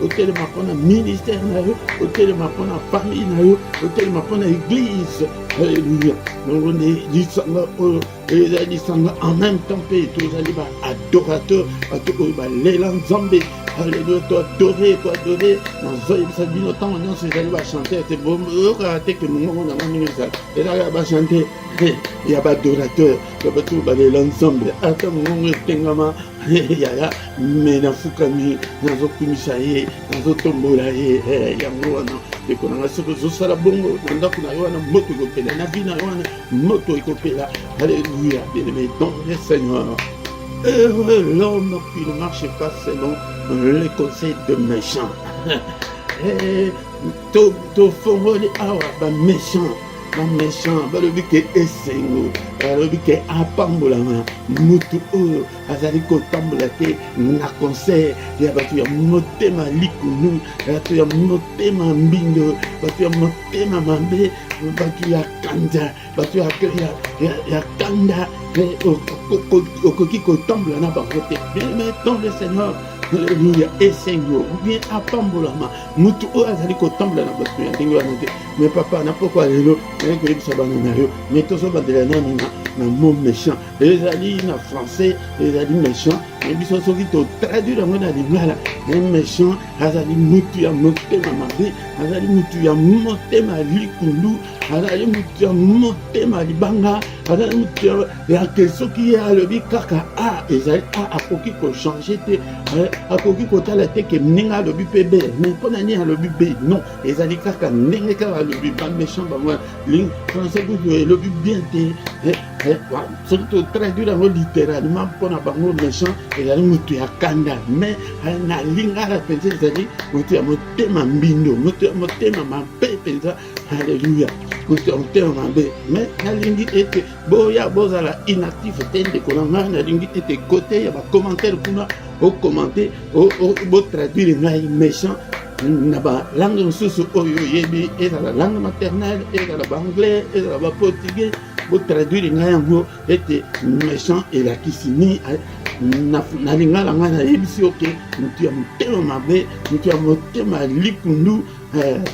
au téléma pour le ministère, au téléma pour la famille, au téléma pour l'église. Alléluia. Donc on est dit en même temps, tous les adorateurs, l'élan Zambé, Alléluia, toi adorer, dans un ça dit autant on se allait chanter, c'est bon, que nous on a mis ça. Et là il va chanter, il y a pas d'adorateur, il y a pas tout l'ensemble. Attends mon tengama, il y a mais dans fukami, dans okumisaye, dans otombola il y a moi non. Et qu'on a ce que ça la bongo, dans la kuna yoana moto kopela, na vina yoana moto kopela. Alléluia, bien-aimé dans le Seigneur. Heureux l'homme qui ne marche pas selon les conseils de méchants. To fongoli awa ba méchant, ba lobi ke esengo, ba lobi ke apambolama, mutu oyo azali kotambola te na conseil ya batu ya motema likunu, batu ya motema mbindo, batu ya motema mambe, batu ya kanda, batu ya kanda, okoki kotambola na bango te. Mais dans le Seigneur, alléluia, esengo, ou bien apambolama, mutu oyo azali kotambola na batu ya ndenge wana te. Mais papa, na pourquoi lelo, mais tous les bandela na mot méchant. Les alliés na français, les alliés méchants, mais ils sont qui te traduit dans mon animal. Les méchants, azali mutu ya motema mabe, azali mutu ya motema likundu, azali mutu ya motema libanga, azali mutu ya keso qui est le bikaka a, ezali a akoki ko changer te, akoki ko tala te ke ninga le bipb, mais pas nani le bipb, non, ezali kaka ninga ka le bip méchant ba moi, ling français que le bip bien te, ce qui te traduit dans littéralement pour na bango méchant, ezali mutu ya kanda, mais na linga la penser ezali mutu ya motema mbindo, mutu ya motema mabe penza, alléluia. Mais nalingi ete boya bozala inactif tende kolanga nalingi ete côté ya ba commentaire kuna au commenter au traduire ngai méchant na ba langue mosusu oyo yebi ezala langue maternelle ezala ba anglais ezala ba portugais au traduire ngai yango ete méchant elakisi ni na lingala nga na yebisi oke mutu ya motema mabe mutu ya motema likundu.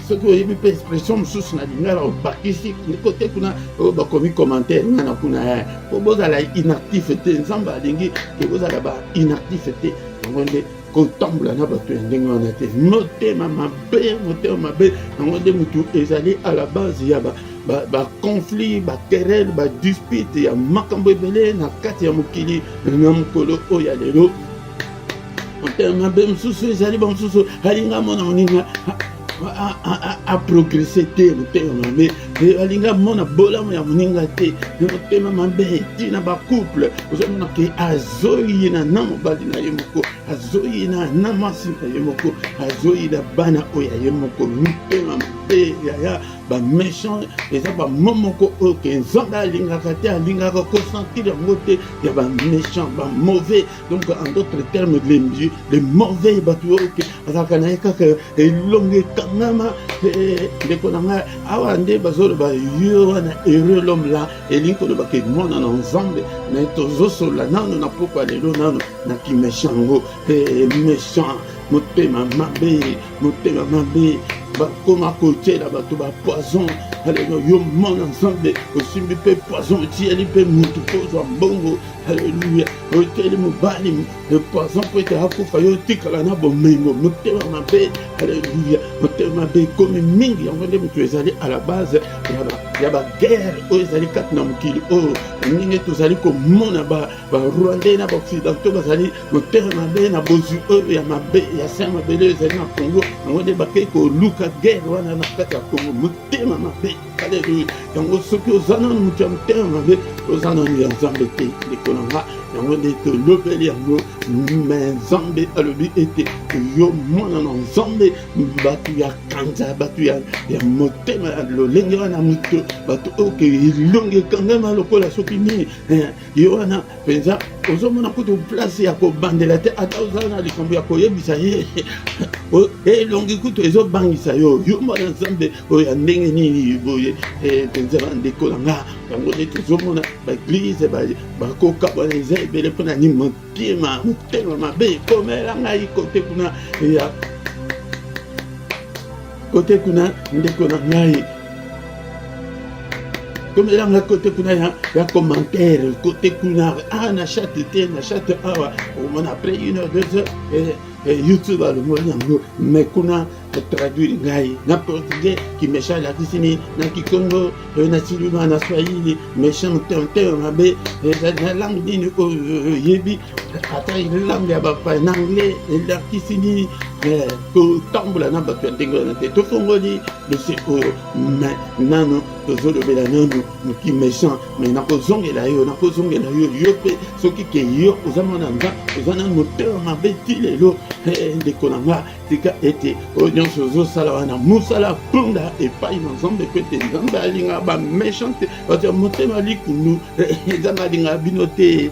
Ce que j'ai vu expression mosusu na lingala obakisi kote kuna bakomi commentaire nga na kuna po bozala inactif te nzambe alingi ke bozala ba inactif te yango nde kotambola na bato ya ndenge wana te motema mabe yango nde mutu ezali à la base ya ba conflit, ba querelle, ba dispute ya makambo ebele na kati ya mokili na mokolo oyo ya lelo. Motema mabe mosusu ezali ba mosusu alinga mona moninga a progressé te motema mabe alinga mona bolamu ya moninga te motema mabe tina ba couple ozomona ke azoyi na mobali na ye moko azoyi na mwasi na ye moko azoyi na bana oyo ya ye moko motema mabe yaya ba méchant eza ba momoko oyo ke nzambe alingaka te alingaka kosentir yango te ya ba méchant ba mauvais. Donc en d'autres termes les mauvais bato oyo ke azalaka na ye kaka elongo ekangama ndeko na ngai awa nde bazoloba yo wana heureux l'homme là elingi koloba ke mwana na nzambe me tozosola nano na pokwa lelo nano na kiméchant yango méchant motema mabe bakoma kotiela bato bapoison. Alléluia, yo mona nzambe osimbi mpe poison otieli mpe mutu mpo ozwa mbongo. Alléluia, otieli mobali poison mpo ete akufa yo otikala na bomengo motema mabe. Alléluia, motema mabe ekomi mingi yango nde moto ezali à la base ya baguerre oyo ezali kati na mokili oyo ndenge tozali komona barwandais na baoccidentaux bazali motema mabe na bozwi oyo ya mabe ya se mabele ezali na Congo yango nde bakei koluka guerre wana na kati ya Congo motema mabe. Alléluia, yango soki oza nano moto ya motema mabe oza nano ya nzambe te likolo nga yango nde tolobeli yango me nzambe alobi ete yo mwana na nzambe bato ya kanza bato ya motema ya lolenge wana moto bato oyo ke elongi ekangama lokola soki nini yo wana mpenza ozomona kutu place ya kobandela te ata ozala na likambo ya koyebisa ye elongi kutu ezobangisa yo mwana nzambe oyo ya ndenge nini boye mpenza bandeko na nga yango nde tozomona baeglize bakoka bwana eza ebele mpona ni motema mabe ekomela ngai kote kuna ndeko na ngai tomelanga côté kuna ya commentaire côté kuna na chat te na chat awa on après 1 heure 2 heures YouTube le moyango mais kuna traduire ngai na portugais qui méchant la kisini na kikongo na siluma na swahili méchant tonte mabe na langue dini ko yebi ata langue ya ba en anglais la kisini ko tambola na bato ndenge na te to fongoli le c'est mais nano to zolo bela nano qui méchant mais na ko zongela yo yo pe soki ke yo ozamana nga ozana moteur mabe tilelo de konanga tika ete onyo sozo sala wana musala punda epai na nzambe pe te nzambe alinga ba méchante bato motema likunu nzambe alinga bino te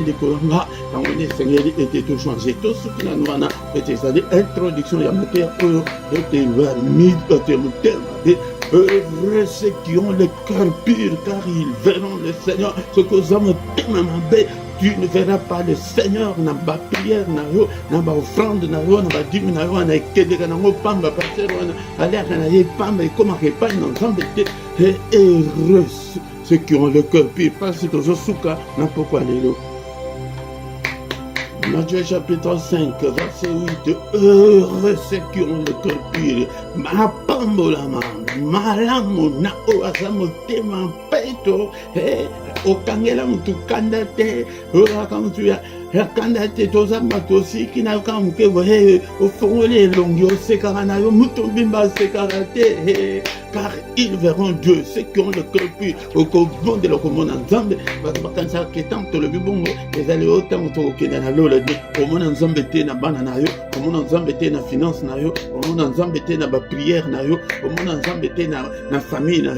ndeko nga yango nde esengeli ete tochange tosuki nano wana ete ezali introduction ya moteur oyo ete bamid ete motema mabe heureux ceux qui ont le cœur pur car ils verront le Seigneur. Ce que nous avons tu ne verras pas le Seigneur dans ma prière, dans ma offrande, dans ma dîme, dans ma ekedeka, dans ma pamba, passer, aller à la pamba et comment réparer dans l'embêté. Et heureux ceux qui ont le cœur pur. Parce que je suis là, n'importe quoi les lots. Matthieu chapitre 5, verset 8. Heureux ceux qui ont le cœur pur. Ma pambola, malamu na oasamu tema peto. Okangela mutu kanda te. Okamutu ya kanda te toza matosi kina kamuke voye ofongole longi osekara na yo mutu bimba sekara te. Car ils verront Dieu, ceux qui ont le cœur pur, au bon de leur commande en Zambé, parce que quand ça qui est tant que le bibongo, les allées autant que dans l'eau, au monde en Zambé, na banana, au monde en Zambé, na finance, au monde en Zambé, na prière, au monde en Zambé, na famille,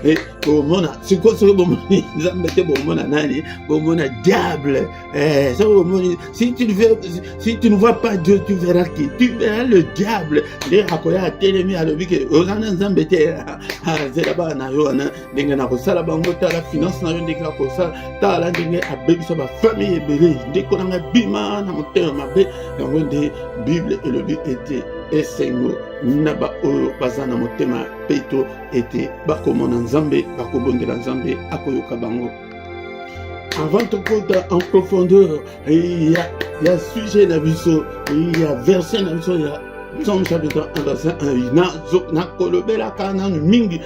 et au monde, c'est quoi ce moment, Zambé, au monde nani, au monde diable, si tu ne vois pas Dieu, tu verras qui? Tu verras le diable, les racoya à télémé à l'objet, aux Zambé. C'est là-bas, la finance, la famille, Bible et le but était esengo naba oyo bazana motema peto était bakomona nzambe bakobondela nzambe akoyoka bango. Avant de côté en profondeur, il y a sujet d'abisso, il y a verset d'abisso, il y a Psalm chapitre 1 verset 1. Na kolobela kana mingi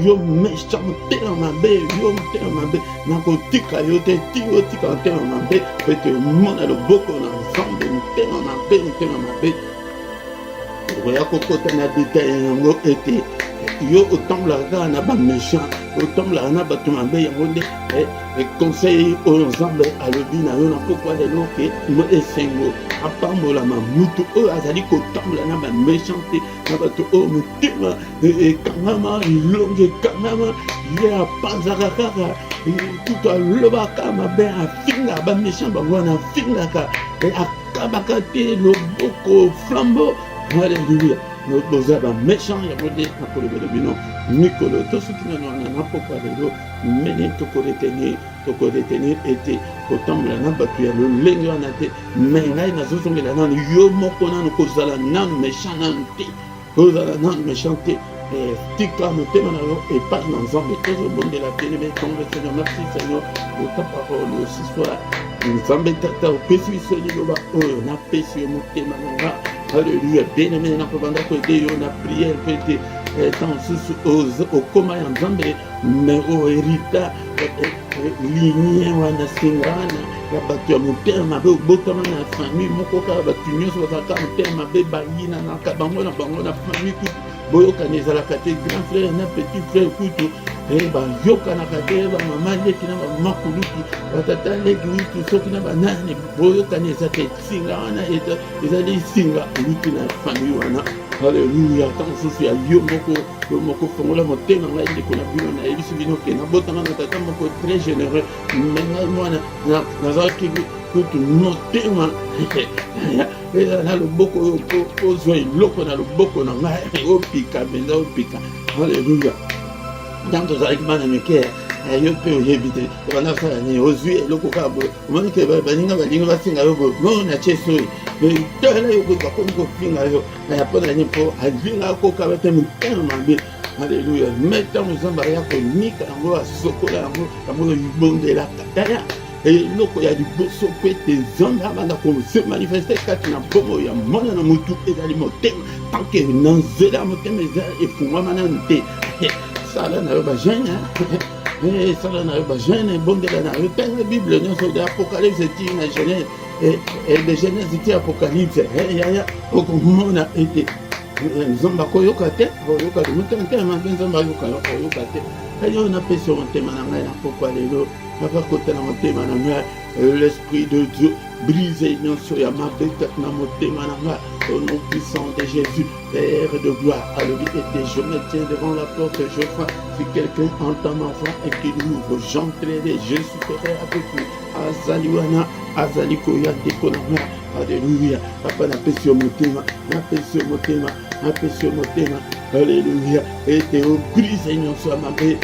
yo mesha motema mabe yo motema mabe na kotika yo te tio tika motema mabe pete mona loboko na nzambe motema mabe oya kokota na détail yango ete yo otambolaka na ba méchant otambolaka na bato mabe yango nde conseil oyo nzambe alobi na yo na pokwa lelo ke mo esengo apambolama mutu oyo azali kotambola na ba méchanté na bato oyo motema ekangama ilonge ekangama ye apanzaka kaka kutu alobaka mabe afinga ba méchant bango wana afingaka akabaka te loboko flambeau. Alléluia. Nous avons méchant, il y a des bino, Nicolo, tout ce qui nous a pas de l'eau, mais tout retenir était autant la nabattu, le lingue en a été, mais là, il n'a pas de yo mokona, nous causons nan méchant, nan méchanté, tika motema na yo et pas ensemble, et au bon de la télé, mais comme le Seigneur, merci Seigneur, pour ta parole aussi soit. Nzambe tata opesi soliloba oyo na pesi motema nanga. Alléluia. Bien-aimé na kobanda ko de yo na prière pete tant sous au koma ya Nzambe mais au hérita lignée wana singana ya bato ya motema be botama na famille moko ka bato nyonso bazaka motema be bayina na kabango na famille ku boyokani ezalaka te grand frère na petit frère kutu bayokanaka te bamama leki na bamakuluki batata leki witu soki na banani boyokani eza te singa wana ezali singa ewuti na famille wana. Alléluia. Tant mosusu ya yo moko fongola motema ngai ndeko na bino nayebisi bino ke nabotama na tata moko très généreux mais ngai mwana nazalaki kutu motema na loboko oyo ozwa eloko na loboko na ngai opika mpenza opika. Alléluia. Tant tozalaki bana mike yo mpe oyebi te banasala nini ozwi eloko kaka boye omoni ke baninga balingi basinga yo boye mo na tie soyi tala yo boye bakomi kofinga yo mpona nini mpo alinga akoka bate motema mabe Alléluia. Mettons nous en barrière pour nika yango à sokola yango yibondela kataya. Et loko ya liboso pe te zonda banda ko se manifester kati na bomo ya mona na mutu ezali motema tant que nanzela motema ezali efungwama na nte. Sala na yo bajene. Sala na yo bajene bondela na yo tenge Bible nyonso de Apocalypse ti na Genèse et de Genèse ti Apocalypse. Ya okomona ete nzomba koyoka te koyoka te motema te mabe nzomba koyoka te ayo napesi motema na ngai na pokwa lelo nakakota na motema na ngai l'esprit de Dieu brise nyonso ya mabe kati na motema na ngai au nom puissant de Jésus, Père de gloire. Alléluia. Et je me tiens devant la porte, je frappe. Si quelqu'un entend ma voix et qu'il ouvre, j'entrerai, je serai avec lui. Azaliwana, Azalikoya, Dekonama. Alléluia. Papa n'a pas sur motema, n'a pas sur motema, n'a pas sur motema. Alléluia. Et Théo brise nyonso ya mabe,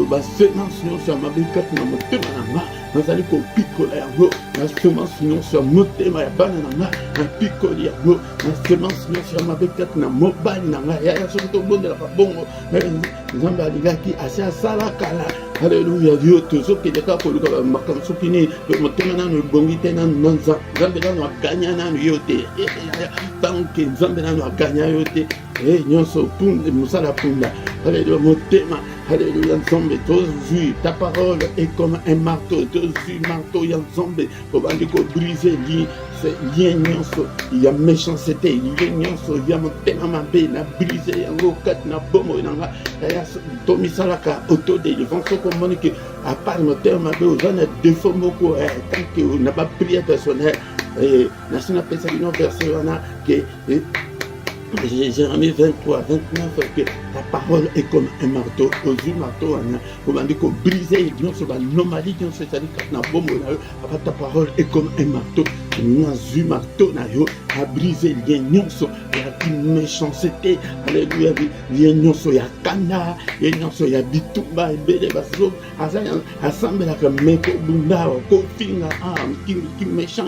ba semence nyonso ya mabe kati na motema na ngai. Nazali kopikola yango na semence nyonso ya motema ya bana na ngai na pikoli yango na semence nyonso ya mabe kati na mobali na ngai yaya soki tobondelaka bongo nzambe alingaki asi asala kala. Alléluia. Yo tozokende kaka koluka bamakambo soki nini motema nano ebongi te nano na nzambe nano aganya nano yo te tanke nzambe nano aganya yo te nyonso mosala punda. Alléluia. Motema. Alléluia. Nzambe tozwi ta parole est comme un marteau. Tozwi marteau ya nzambe obandi kobriser lien nyonso ya méchanceté lien nyonso ya motema mabe na briser yango kati na bomo na nga tomisalaka autodélivrance soko omoni ke à part motema mabe oza na défaut moko tant que na baprière personnelle nasi napesa bino verset wana ke Jérémie 23, 29, que la parole est comme un marteau. Aux yeux marteau, on a dit qu'on brisait, sur l'anomalie, on s'est dit que ta parole est comme un marteau. Nous avons marteau, a brisé les liens, la méchanceté. Alléluia, les liens, il y a Kana, les liens, il y a Bitumba, et Bélé, Basso, assemble la Meko, Bunda, Kofinga, qui méchant,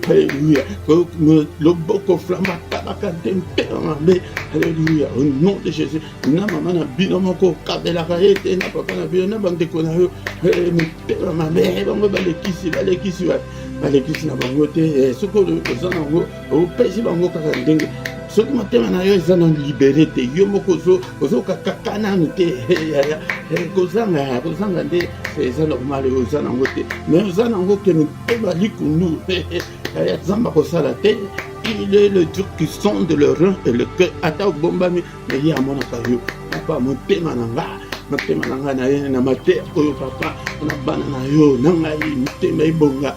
alléluia, le boko flamba, tabaka, alléluia, au nom de Jésus. Na maman na bino moko kabela kaete na papa na bino na bandeko na yo mutema mabe bango balekisi na bango te soko oza nango opesi bango kaka ndenge soki motema na yo eza na libere te yo moko ozokaka nanu te kozanga nde eza normal oza nango te mais oza nango ke motema likundu nzambe akosala te. Il est le Dieu qui sonde le rein et le cœur. Ata bombami, mais il y a mon akayo. Papa, mon thème na ye na mate oyo papa na bana na yo nanga yi motema ibonga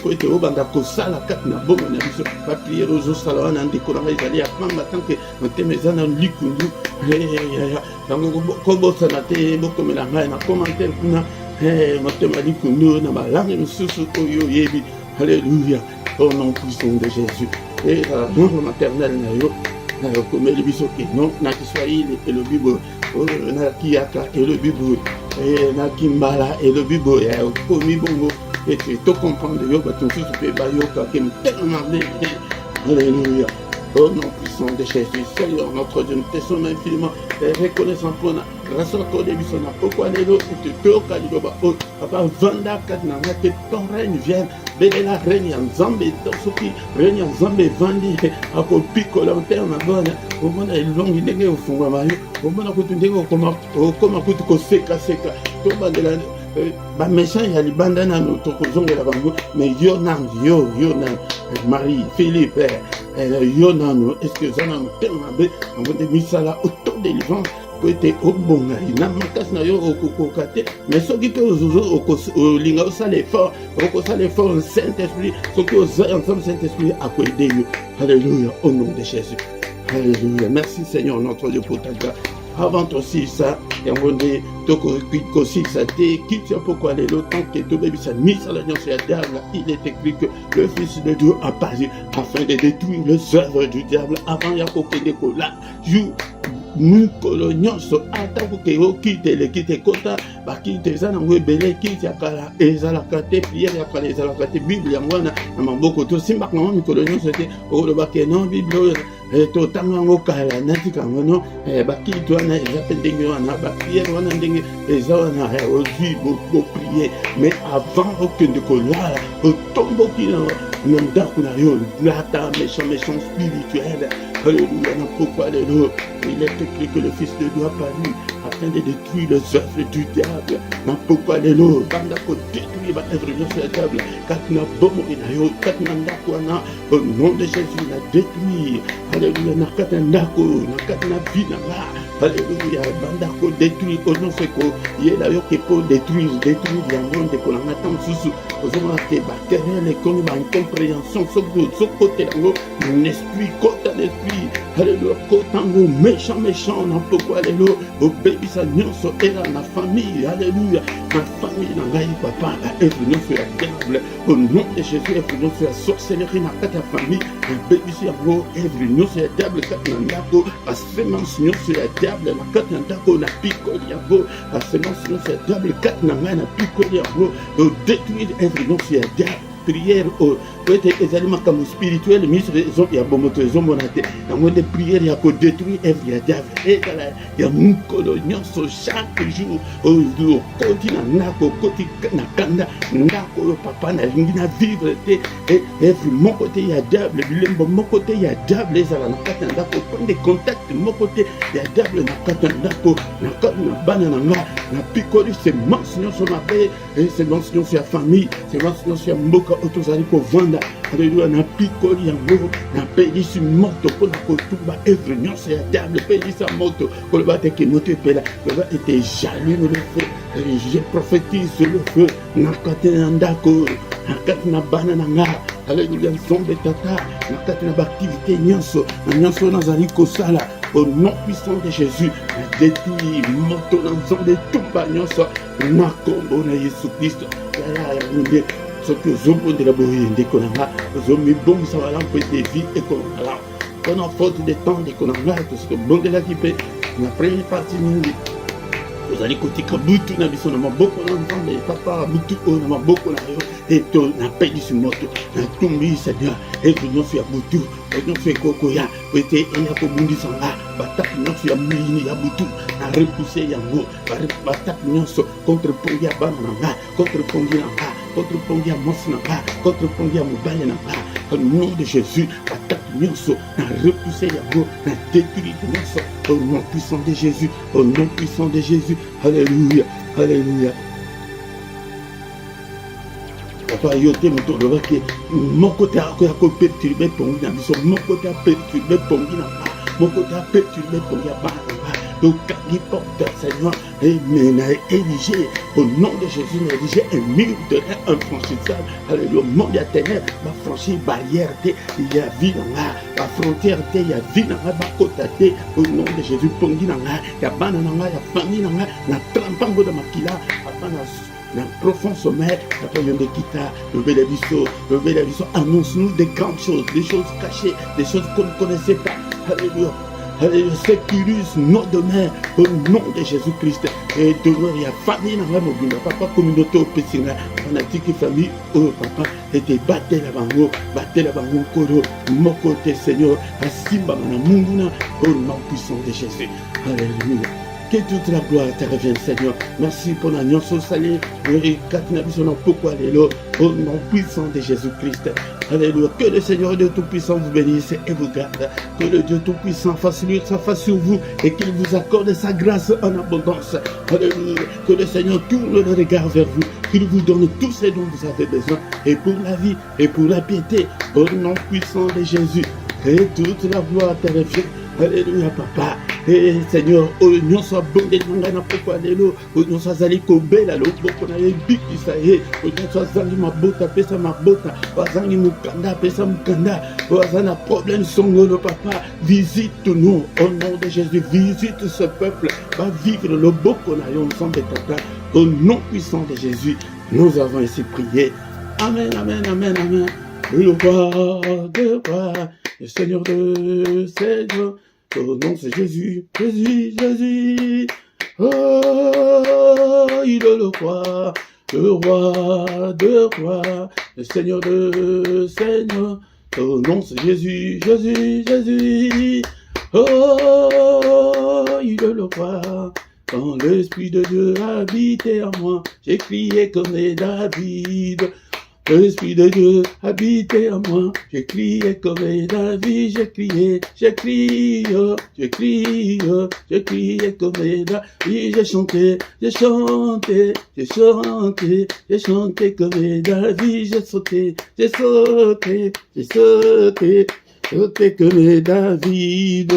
po ete obanda kosala kati na bomo na biso bapriere ozosala wana ndeko nanga ezali ya pamba tanke motema eza na likundu yango kobosana te bokomela ngai na commentaire kuna motema likundu na balangue misusu oyo oyebi. Alléluia. Au nom puissant de Jésus. Et la langue maternelle na yo comme le bisoki non na Kiswahili et le Bible na Kiaka et le Bible et na Kimbala et le Bible et komi bongo et tu te comprends de yo bato tout pe ba yo ka kem tellement bien. Alléluia. Au nom puissant de Jésus, Seigneur notre Dieu, nous te sommes infiniment reconnaissants pour la grâce à toi de Bissona. Pourquoi les autres te toquent à l'Iboba? Papa, Vanda Kadna, que ton règne vienne. Belle la règne en Zambé, Tosuki, règne en Zambé, Vandi, à Copico, l'enterre, ma bonne. Au monde est long, il n'est pas au fond, au monde a coûté comme à coûte seka, tomba de la. Ba méchant ya libanda na tokozonga la bango mais yo Marie Philippe yo nano est-ce que ça n'a tellement bé on va de misala auto délivrance peut être obonga na makasi na yo okokate mais soki ke ozozo olinga osala effort Saint-Esprit soki oza ensemble Saint-Esprit akoide yo. Alléluia au nom de Jésus. Alléluia. Merci Seigneur notre Dieu pour ta grâce. Avant aussi ça, il est écrit que le Fils de Dieu a paru afin de détruire les œuvres du diable. Avant Yakoke de Kola, nous colonions ata que yo quitte kota ba quitte za na ngwebele quitte akala ezala kate prière akala ezala kate Bible ya mwana na maboko to simba na mi colonions c'était o le ba ke non Bible to tango kala natika ngono bakito na japendenge wana baprière wana ndenge eza wana ozwi bo prier mais avant que de kola otomboki na ndako na yo lata méchant spirituel. Alléluia, pourquoi alléluia. Il est écrit que le Fils de Dieu a paru afin de détruire les œuvres du diable. Pourquoi alléluia. Banda ko détruire ba œuvre de la table. Kat na bomo ina yo kat na ndako na au nom de Jésus na détruire. Alléluia, na kat na ndako na kat na vie na la. Alléluia, banda ko détruire au nom feko. Yela yo ke pour détruire yango de ko na tam susu. Ozoma ke ba querelle ko ba incompréhension so côté yango mon esprit côté l'esprit. Alléluia, kotango méchant, n'a pourquoi alléluia, obéissant nyonso era na famille, alléluia, ma famille na ngai papa, influence sur la diable, au nom de Jésus, influence sur la sorcellerie na ta famille, obéissant yango, influence sur la diable, kat na ndako, la semence sur la diable, na kat na ndako na pikoli yango, la semence sur la diable, kat na ngai na pikoli yango, détruire influence sur la diable. Prière ezali makambo spirituel ministre ya bomoto ezomonate yango nde prière ya kodétruire œuvre ya diable ezala ya mokolo nyonso chaque jour okoti na ndako okoti na kanda ndako oyo papa nalingi na vivre te œuvre moko te ya diable bilembo moko te ya diable ezala na kati ya ndako prendre contact moko te ya diable na kati ya ndako na kati na bana na nga na pikoli semence nyonso mabe semence nyonso ya famille semence nyonso ya mboka oyo tozali kovanda. Alléluia, na pikoli yango na pelisi moto mpona kotumba œuvre nyonso ya diable pelisa moto koloba te ke moto epela koloba ete j'allume le feu, je prophétise le feu na kati na ndako na kati na bana na nga. Alléluia, nzombe tata na kati na baaktivité nyonso na nyonso nazali kosala au nom puissant de Jésus na détruire moto na nzombe tumba nyonso na kombo na Yesu Kristo yaya munde soki ozobondela boye ndeko na nga ozomibongisa balampo ete vie ekolongala mpona faute de temps ndeko na nga tosoki obondelaki mpe na première partie mingi ozali kotika butu na biso na maboko na nzambe papa butu oyo na maboko na yo eto napelisi moto natumbi seigneur ete nyonso ya butu nyonso ekokoya ete eya kobundisa nga batape nyonso ya mwini ya butu na repousse yango batape nyonso contre-pongi ya bana na nga contre-pongi na nga contre-pongi ya mwasi na nga contre-pongi ya mobali na nga au nom de Jésus batape nyonso na repousse yango na détruire nyonso au nom puissant de Jésus, au nom puissant de Jésus. Alléluia, alléluia. Papa yote moto lobaki mon côté à quoi perturber pongi na biso mon côté à perturber pongi na ba mon côté à perturber pongi ba donc qui porte Seigneur et mena érigé au nom de Jésus érigé un mur de infranchissable. Alléluia, monde ya ténèbres va franchir barrière te il y a vie dans la frontière te il y a vie dans la bakota te au nom de Jésus pongi na nga ya bana na nga ya famille na nga na trampango de makila apana dans le profond sommeil, le bel annonce-nous des grandes choses, des choses cachées, des choses qu'on ne connaissait pas. Alléluia. Alléluia. Sécurise nos demeures au nom de Jésus-Christ. Et demeure, il y a famille dans la mobile. Papa, communauté au Pessinga. On a dit que famille, oh papa, était batté la bango, koro, mon côté Seigneur, à Simba, Munguna, au nom puissant de Jésus. Alléluia. Que toute la gloire te revienne, Seigneur. Merci pour la nyonso salée. Pourquoi alléluia. Au nom puissant de Jésus-Christ. Alléluia. Que le Seigneur Dieu Tout-Puissant vous bénisse et vous garde. Que le Dieu Tout-Puissant fasse luire sa face sur vous et qu'il vous accorde sa grâce en abondance. Alléluia. Que le Seigneur tourne le regard vers vous. Qu'il vous donne tout ce dont vous avez besoin. Et pour la vie et pour la piété. Au nom puissant de Jésus. Que toute la gloire te revienne. Alléluia, papa. Et Seigneur, nous sommes bons de nous pourquoi alléluia. Nous sommes allés kobela le boko na yebi isaye. Nous sommes allés mabota pesa mabota. Wazangi mukanda pesa mukanda. Wazana problème songolo papa. Visite-nous au nom de Jésus. Visite ce peuple. Va vivre le boko na yo ensemble tata. Au nom puissant de Jésus, nous avons ici prié. Amen, amen, amen, amen. Le roi de roi, le Seigneur de Seigneur. Au nom de Jésus, Jésus, Jésus. Oh, il est le roi de roi, le Seigneur de Seigneur. Ton nom c'est Jésus, Jésus, Jésus. Oh, il le roi. Quand l'Esprit de Dieu habitait en moi, j'ai crié comme David. L'Esprit de Dieu habitait en moi, j'ai crié comme David, j'ai crié comme David, j'ai chanté comme David, j'ai sauté comme David.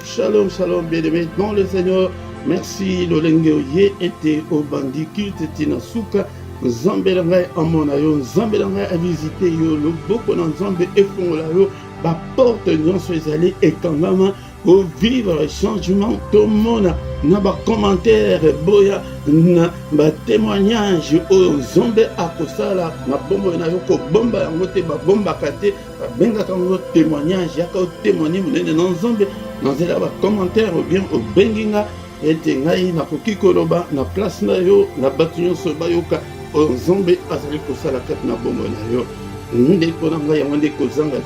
Shalom, shalom, bien-aimés dans le Seigneur. Merci, Lolenge Oye, était au bandit culte Tinasuka. Nzambe ngai amona yo, Nzambe ngai a visité yo, le boko na Nzambe efongola yo, ba porte nyonso ezali ekangama pour vivre changement tomona na ba commentaire boya na ba témoignage o Nzambe akosala na bombo na yo ko bomba yango te ba bomba kate ba benga kango témoignage yaka o témoigner munene na Nzambe na zela ba commentaire ou bien o benginga ete ngai na koki koloba na place na yo na batu nyonso bayoka Nzambe azali kosala kati na bombo na yo ndeko na ngai yango nde kozanga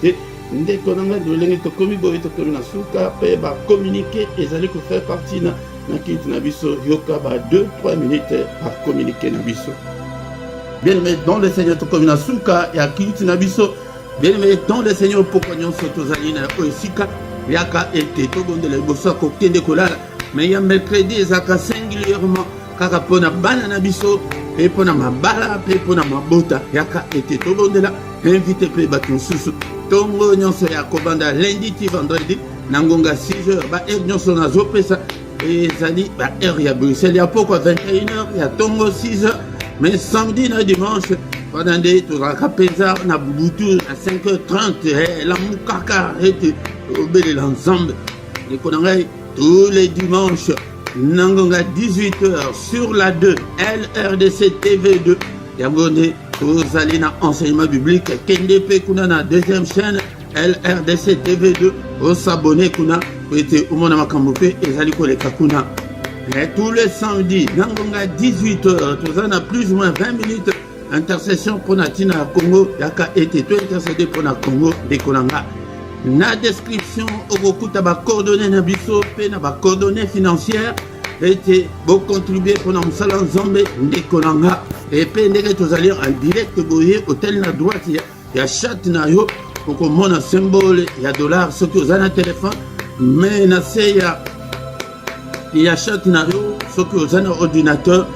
te ndeko na ngai ndolenge tokomi boye tokomi na suka mpe bacommunike ezali kofaire partie na kiti na biso yoka ba 2-3 minutes bacommunike na biso bien-aimé dans le Seigneur tokomi na suka ya kiti na biso bien-aimé dans le Seigneur pokwa nyonso tozali na oyo esika yaka ete tobondela liboso ya kokende kolala mais ya mercredi ezalaka singulièrement kaka mpona bana na biso mpe mpona mabala mpe mpona mabota yaka ete tobondela invite mpe bato mosusu ntongo nyonso ya kobanda lundi ti vendredi na ngonga 6h baheure nyonso nazopesa ezali baheure ya Bruxelles ya pokwa 21h ya ntongo 6h mais samedi na dimanche wana nde tozalaka mpenza na butu na 5h30 lamu kaka ete obelela Nzambe ndeko na ngai tous les dimanches Nangonga 18h sur la 2 LRDC TV2 Yangone tozali na enseignement biblique kende pe kuna na deuxième chaîne LRDC TV2 osabone kuna ete umona makambo pe ezali koleka kuna et tous les samedis Nangonga 18h tozali na plus ou moins 20 minutes intercession pour Natina Congo yaka ete to intercéder pour na Congo dekolanga na description okokuta ba coordonnées na biso pe na ba coordonnées financières ete bo contribuer pour na musala Nzambe ndeko nanga et pe ndenge tozali en direct boye hôtel na droite ya chat na yo okomona symbole ya dollar soki oza na téléphone mais na se ya chat na yo soki oza na ordinateur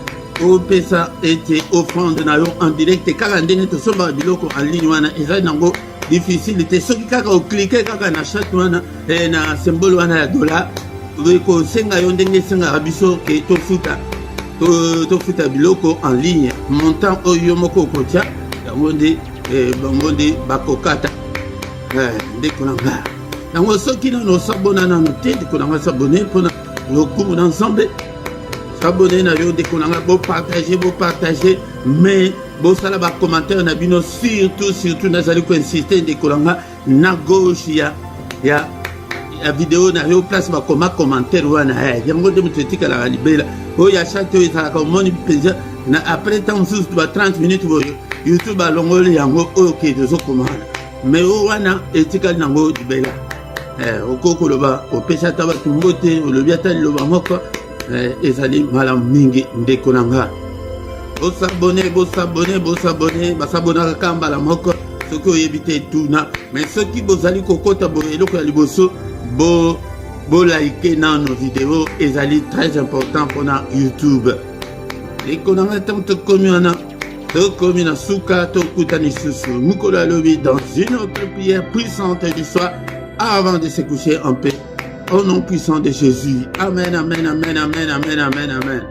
opesa ete offrande na yo en direct kaka ndenge tosomba biloko en ligne wana ezali nango difficile te soki kaka oklike kaka na chat wana na symbole wana ya dollar kosenga yo ndenge esengaka biso ke tofuta biloko en ligne montant oyo moko okotia yango nde bango nde bakokata ndeko na nga yango soki nano osabona nano te ndeko na nga sabone mpona lokumu na Nzambe sabone na yo ndeko na nga bopartage mais bosala bacommentaire na bino surtout nazali koinsiste ndeko na nga na gauche ya vidéo na yo place bakoma commentaire wana yango nde moto etikalaka libela oyo ya chat oyo ezalaka omoni mpenza na après temps mosusu ba 30 minutes boyo YouTube alongoli yango oyo ke tozokomana mais oyo wana etikali nango libela okoki koloba opesa ata bato mbote olobi ata liloba moko ezali malamu mingi ndeko na nga bosabone basabonaka ka mbala moko soki oyebi te tuna mais soki bozali kokota boye eloko ya liboso like nano vidéo ezali très important mpona YouTube ndeko na nga ntango tokomi na suka tokutani susu mokolo alobi dans une autre prière puissante du soir avant de se coucher en paix au nom puissant de Jésus. Amen, amen, amen, amen, amen, amen, amen.